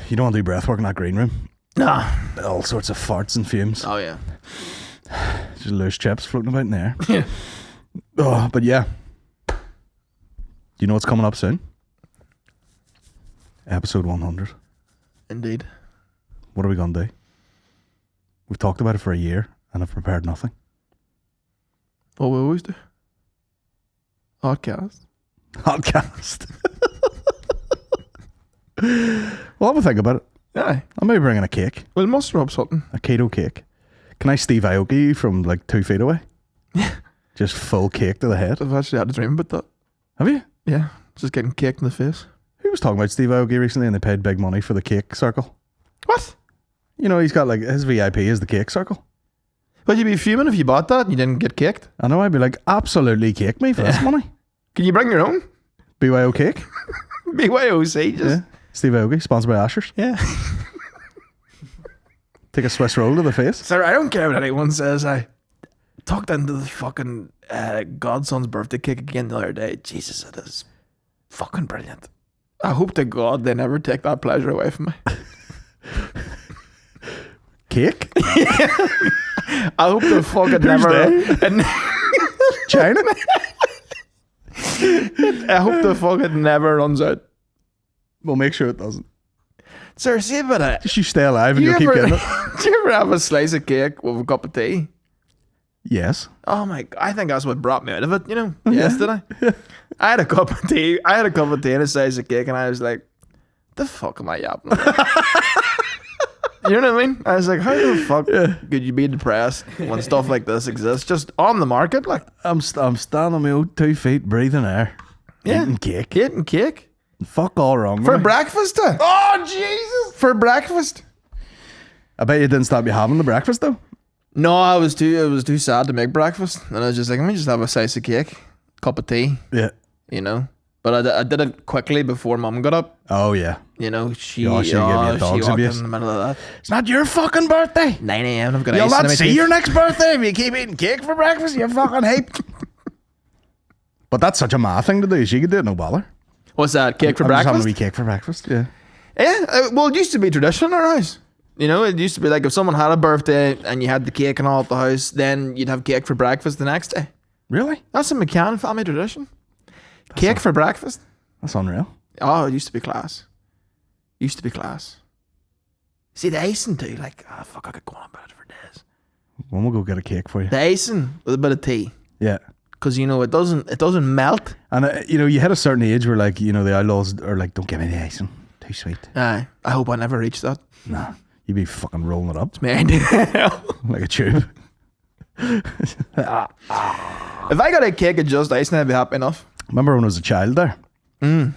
You don't want to do breath work in that green room. Nah. All sorts of farts and fumes. Oh, yeah. Just loose chips floating about in the air. Yeah. Oh, but yeah. You know what's coming up soon? Episode 100. Indeed. What are we going to do? We've talked about it for a year and I've prepared nothing. What we always do. Podcast. Podcast. Well, have a think about it. Aye. I may be bringing a cake. We'll muster up something. A keto cake. Can I Steve Aoki you from like 2 feet away? Just full cake to the head. I've actually had a dream about that. Have you? Yeah. Just getting caked in the face. Who was talking about Steve Aoki recently and they paid big money for the cake circle? What? You know, he's got like, his VIP is the cake circle. But you'd be fuming if you bought that and you didn't get caked. I know, I'd be like, absolutely cake me for this money. Can you bring your own? BYO cake. BYOC. Just. Yeah. Steve Aoki, sponsored by Asher's. Yeah. Take a Swiss roll to the face. Sir, I don't care what anyone says. I tucked into the fucking Godson's birthday cake again the other day. Jesus, it is fucking brilliant. I hope to God they never take that pleasure away from me. Cake? I hope the fucking never. And China? I hope the fucking never runs out. We'll make sure it doesn't. Sir, see about it. Just you stay alive and you'll keep getting it. Do you ever have a slice of cake with a cup of tea? Yes. Oh my God, I think that's what brought me out of it, yesterday. I had a cup of tea. And a slice of cake, and I was like, the fuck am I yapping about? You know what I mean? I was like, how the fuck could you be depressed when stuff like this exists? Just on the market, like. I'm standing on my own 2 feet, breathing air. Yeah. Eating cake. Fuck all wrong for with me. breakfast. Oh, Jesus. For breakfast. I bet you didn't stop you having the breakfast, though. No, it was too sad to make breakfast. And I was just like, let me just have a slice of cake, cup of tea. Yeah. But I did it quickly before Mum got up. Oh, yeah. She gave you a dog's abuse. In the middle of that. It's not your fucking birthday. 9 a.m. I've got You'll ice not in my see teeth. your next birthday if you keep eating cake for breakfast, you fucking heap. But that's such a ma thing to do. She could do it, no bother. What's that? Cake for I'm breakfast? just having a wee cake for breakfast, yeah. Yeah, well, it used to be tradition in our house. It used to be like if someone had a birthday and you had the cake and all at the house, then you'd have cake for breakfast the next day. Really? That's a McCann family tradition. Cake for breakfast. That's unreal. Oh, it used to be class. See, the icing too, like, fuck, I could go on about it for days. When we'll go get a cake for you. The icing with a bit of tea. Yeah. Because, it doesn't melt. And, you hit a certain age where, like, the outlaws are like, don't give me the icing. Too sweet. Aye. I hope I never reach that. Nah. You'd be fucking rolling it up. It's my idea. Like a tube. If I got a cake of just icing, I'd be happy enough. Remember when I was a child there? And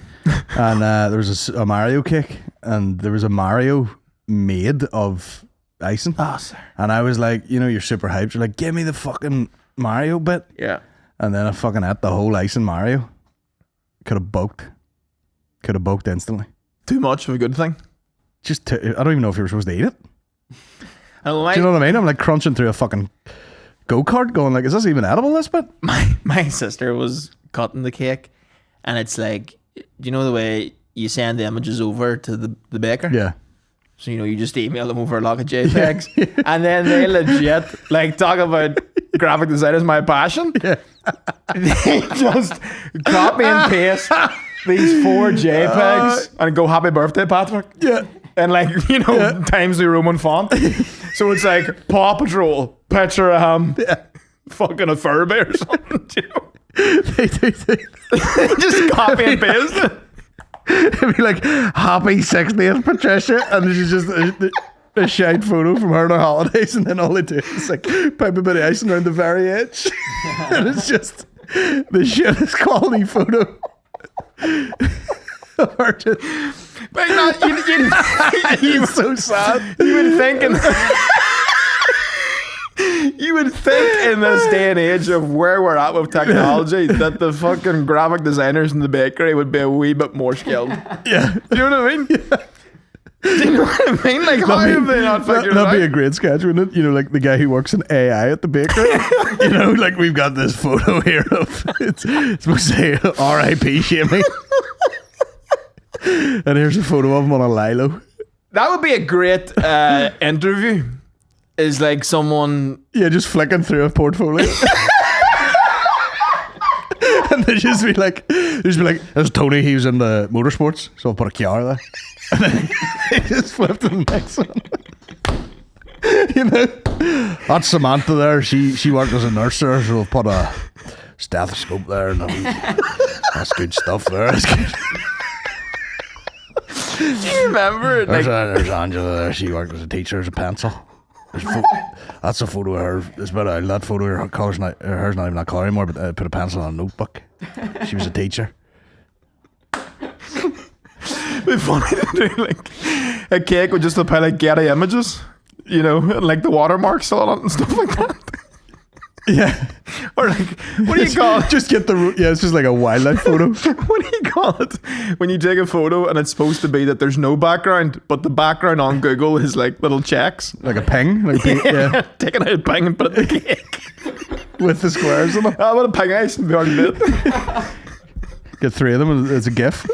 there was a Mario cake, and there was a Mario made of icing. Oh, sir. And I was like, you're super hyped. You're like, give me the fucking Mario bit. Yeah. And then I fucking ate the whole icing Mario. Could have bulked instantly. Too much of a good thing. I don't even know if you were supposed to eat it. Do you know what I mean? I'm like crunching through a fucking go-kart going like, is this even edible, this bit? My sister was cutting the cake, and it's like, do you know the way you send the images over to the baker? Yeah. So, you just email them over a lot of JPEGs. And then they legit, like, talk about graphic design is my passion. Yeah. They just copy and paste these 4 JPEGs and go, happy birthday, Patrick. Yeah. And, like, Times New Roman font. So it's like, Paw Patrol, picture fucking a Furby or something, They just copy and paste it. It'd be like, happy 60th, Patricia. And there's just a shite photo from her on her holidays. And then all they do is like pipe a bit of icing around the very edge. And it's just the shittest quality photo of her just... But not, It's so sad. You would think in this day and age of where we're at with technology that the fucking graphic designers in the bakery would be a wee bit more skilled. Yeah. Do you know what I mean? Yeah. Do you know what I mean? Like, how have they not figured it out? That'd be a great sketch, wouldn't it? Like the guy who works in AI at the bakery. Like we've got this photo here of it's supposed to say R.I.P. Shamey. And here's a photo of him on a lilo. That would be a great interview. Is like someone... Yeah, just flicking through a portfolio. And they just be like, there's Tony, he was in the motorsports, so I'll put a Kiara there. And then he just flipped to the next one. That's Samantha there, she worked as a nurse there, so I'll put a stethoscope there. And that's good stuff there. That's good. Do you remember? There's Angela there, she worked as a teacher, as a pencil. That's a photo of her. It's better. That photo of her colour's not, hers not even that colour anymore, but I put a pencil on a notebook. She was a teacher. It'd be funny to do like a cake with just a pile of Getty images, and like the watermarks still on it and stuff like that. Yeah. Or like, what do you call it? Just get it's just like a wildlife photo. What do you call it? When you take a photo and it's supposed to be that there's no background, but the background on Google is like little checks. Like a ping? Yeah. Taking out a ping and put it in the cake. With the squares in them. I want a ping ice and be already made. Get 3 of them as a GIF.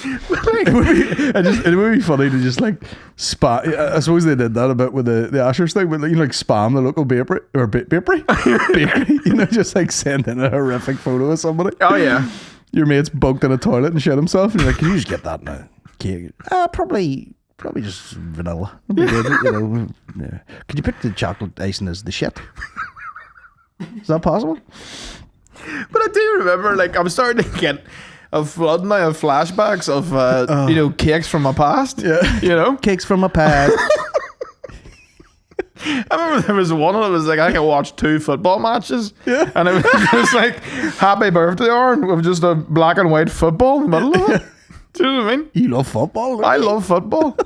It would be funny to just like spam. I suppose they did that a bit with the Ashers thing, but like spam the local bakery or bakery, just like send in a horrific photo of somebody. Oh yeah. Your mate's bunked in a toilet and shit himself, and you're like, can you just get that in a cake? Probably just vanilla. Yeah. Could you pick the chocolate icing as the shit? Is that possible? But I do remember, like, I'm starting to get a flood now of flashbacks of, cakes from my past. Yeah. Cakes from my past. I remember there was one that was like, I can watch 2 football matches. Yeah. And it was just like, happy birthday, Aaron, with just a black and white football in the middle of it. Do you know what I mean? You love football? I love football.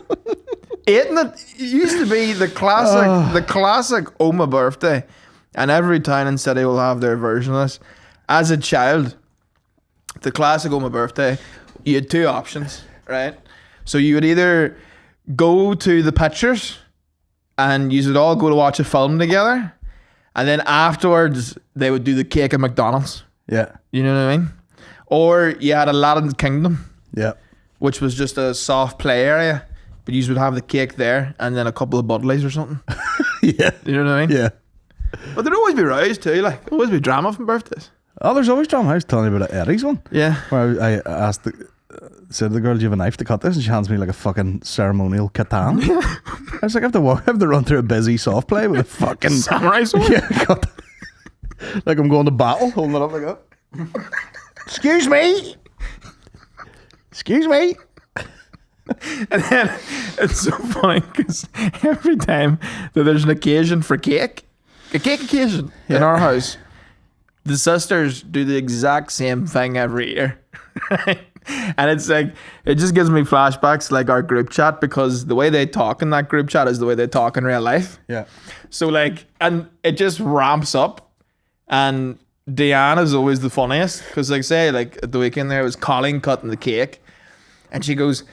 Eating it used to be the classic Oma birthday. And every town and city will have their version of this. As a child, the classic Oma birthday, you had 2 options, right? So you would either go to the pictures and you would all go to watch a film together, and then afterwards they would do the cake at McDonald's. Yeah. You know what I mean? Or you had Aladdin's Kingdom. Yeah. Which was just a soft play area, but you would have the cake there and then a couple of Budleys or something. Yeah. You know what I mean? Yeah. But there'd always be rows too, like always be drama from birthdays. Oh, there's always drama. I was telling you about Eddie's one. Yeah. Where I asked said to the girl, do you have a knife to cut this? And she hands me like a fucking ceremonial katana. I was like, I have to run through a busy soft play with a fucking samurai sword. Yeah, cut. Like I'm going to battle, holding it up like that. Excuse me. And then it's so funny because every time that there's an occasion for cake, a cake occasion in our house, the sisters do the exact same thing every year. Right? And it's like, it just gives me flashbacks like our group chat, because the way they talk in that group chat is the way they talk in real life. Yeah. So like, and it just ramps up. And Deanne is always the funniest because, like, say, like at the weekend there was Colin cutting the cake, and she goes,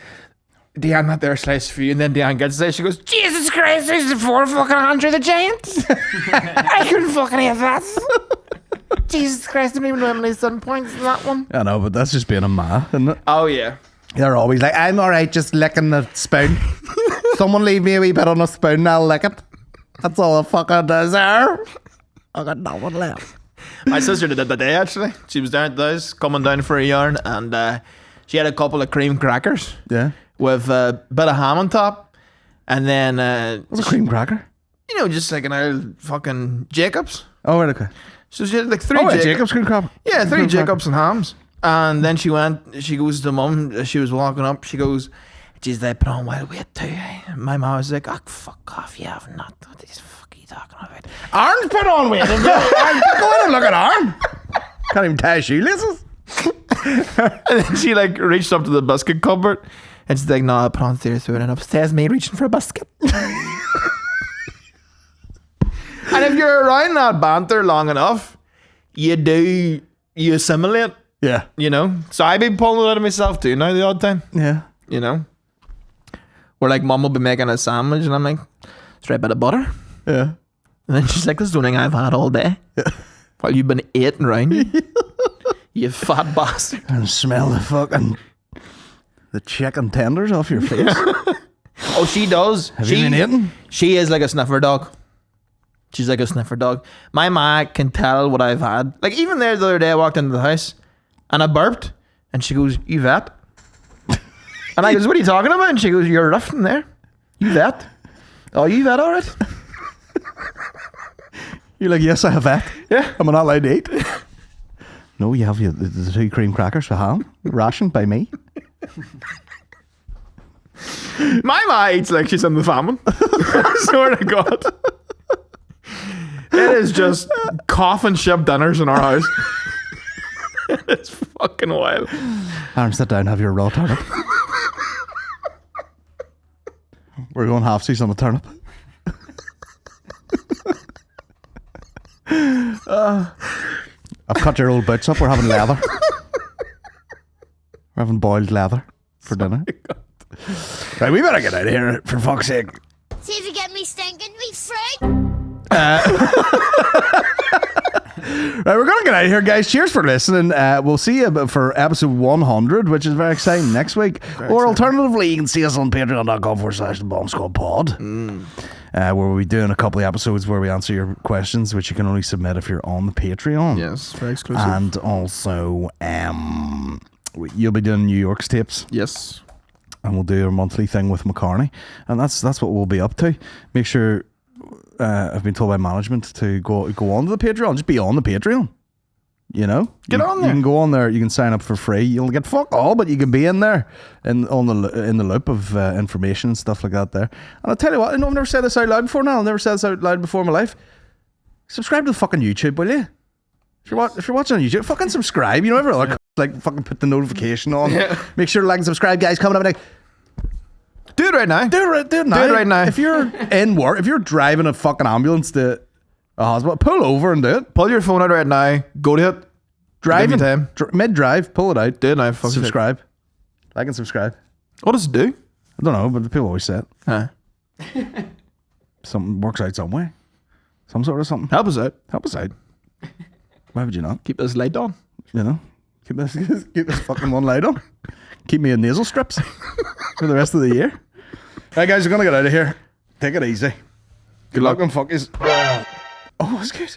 Deanne, not there, slice for you. And then Deanne gets there, she goes, Jesus Christ, there's the 4 fucking Andre the Giant. I couldn't fucking have that. Jesus Christ, I don't even know how many sun points in that one. I know, but that's just being a ma, isn't it? Oh yeah. They're always like, I'm alright just licking the spoon. Someone leave me a wee bit on the spoon and I'll lick it. That's all I fucking deserve. I got no one left. My sister did that today, actually. She was down at the house, coming down for a yarn, and she had a couple of cream crackers. Yeah. With a bit of ham on top. And then... What's a cream cracker? You know, just like an old fucking Jacobs. Oh, right, okay. So she had like 3 Jacobs cream cracker? Yeah, 3 Jacobs and hams. And then she goes to mum, as she was walking up, she goes, geez, they put on wild weight too. My mum was like, oh, fuck off, you have not. What the fuck are you talking about? Arn's put on weight. Go in and look at Arn. Can't even tie his shoelaces. And then she like reached up to the biscuit cupboard and she's like, no, I put on serious food, and upstairs me reaching for a biscuit. And if you're around that banter long enough, you assimilate. Yeah. You know? So I be pulling it out of myself too now the odd time. Yeah. You know? Where like mum will be making a sandwich and I'm like, straight bit of butter. Yeah. And then she's like, this is the only thing I've had all day. Yeah. While you've been eating around you. You fat bastard. And smell the chicken tenders off your face. Oh, she does. Have you been eating? She is like a sniffer dog. She's like a sniffer dog. My ma can tell what I've had. Like even there the other day I walked into the house and I burped and she goes, you vet? And I goes, what are you talking about? And she goes, you're rough in there. You vet? Oh, you vet all right? You're like, yes, I have vet. Yeah. Am I not allowed to eat? No, you have the 2 cream crackers for ham. Rationed by me. My ma eats like she's in the famine. I swear to God. It is just coffin ship dinners in our house. It's fucking wild. Aaron, sit down, have your raw turnip. We're going halfsies on the turnip. I've cut your old boots up. We're having leather. We're having boiled leather for dinner. Right, we better get out of here, for fuck's sake. See if you get me stinking me free. Right, we're going to get out of here, guys. Cheers for listening. We'll see you for episode 100, which is very exciting, next week. Or alternatively, you can see us on patreon.com/thebombsquadpod. Where we'll be doing a couple of episodes where we answer your questions, which you can only submit if you're on the Patreon. Yes, very exclusive. And also, you'll be doing New York's tapes. Yes. And we'll do our monthly thing with McCartney. And that's what we'll be up to. Make sure, I've been told by management to go on to the Patreon. Just be on the Patreon. You know? Get on there. You can go on there. You can sign up for free. You'll get fuck all, but you can be in there in the loop of information and stuff like that there. And I'll tell you what, I've never said this out loud before now. I've never said this out loud before in my life. Subscribe to the fucking YouTube, will you? If you're watching on YouTube, fucking subscribe. You know, every other like fucking put the notification on. Yeah. Make sure to like and subscribe, guys. Coming up next. Do it right now. Do it right now. If you're in work, if you're driving a fucking ambulance to a hospital, pull over and do it. Pull your phone out right now. Go to it. Driving time. Mid-drive, pull it out. Do it now. Subscribe. Like and subscribe. What does it do? I don't know, but people always say it. Huh. Something works out some way. Some sort of something. Help us out. Why would you not? Keep this light on. You know? Keep this fucking one light on. Keep me in nasal strips for the rest of the year. Right, guys, we're going to get out of here. Take it easy. Good luck and fuck is. Oh, that's good.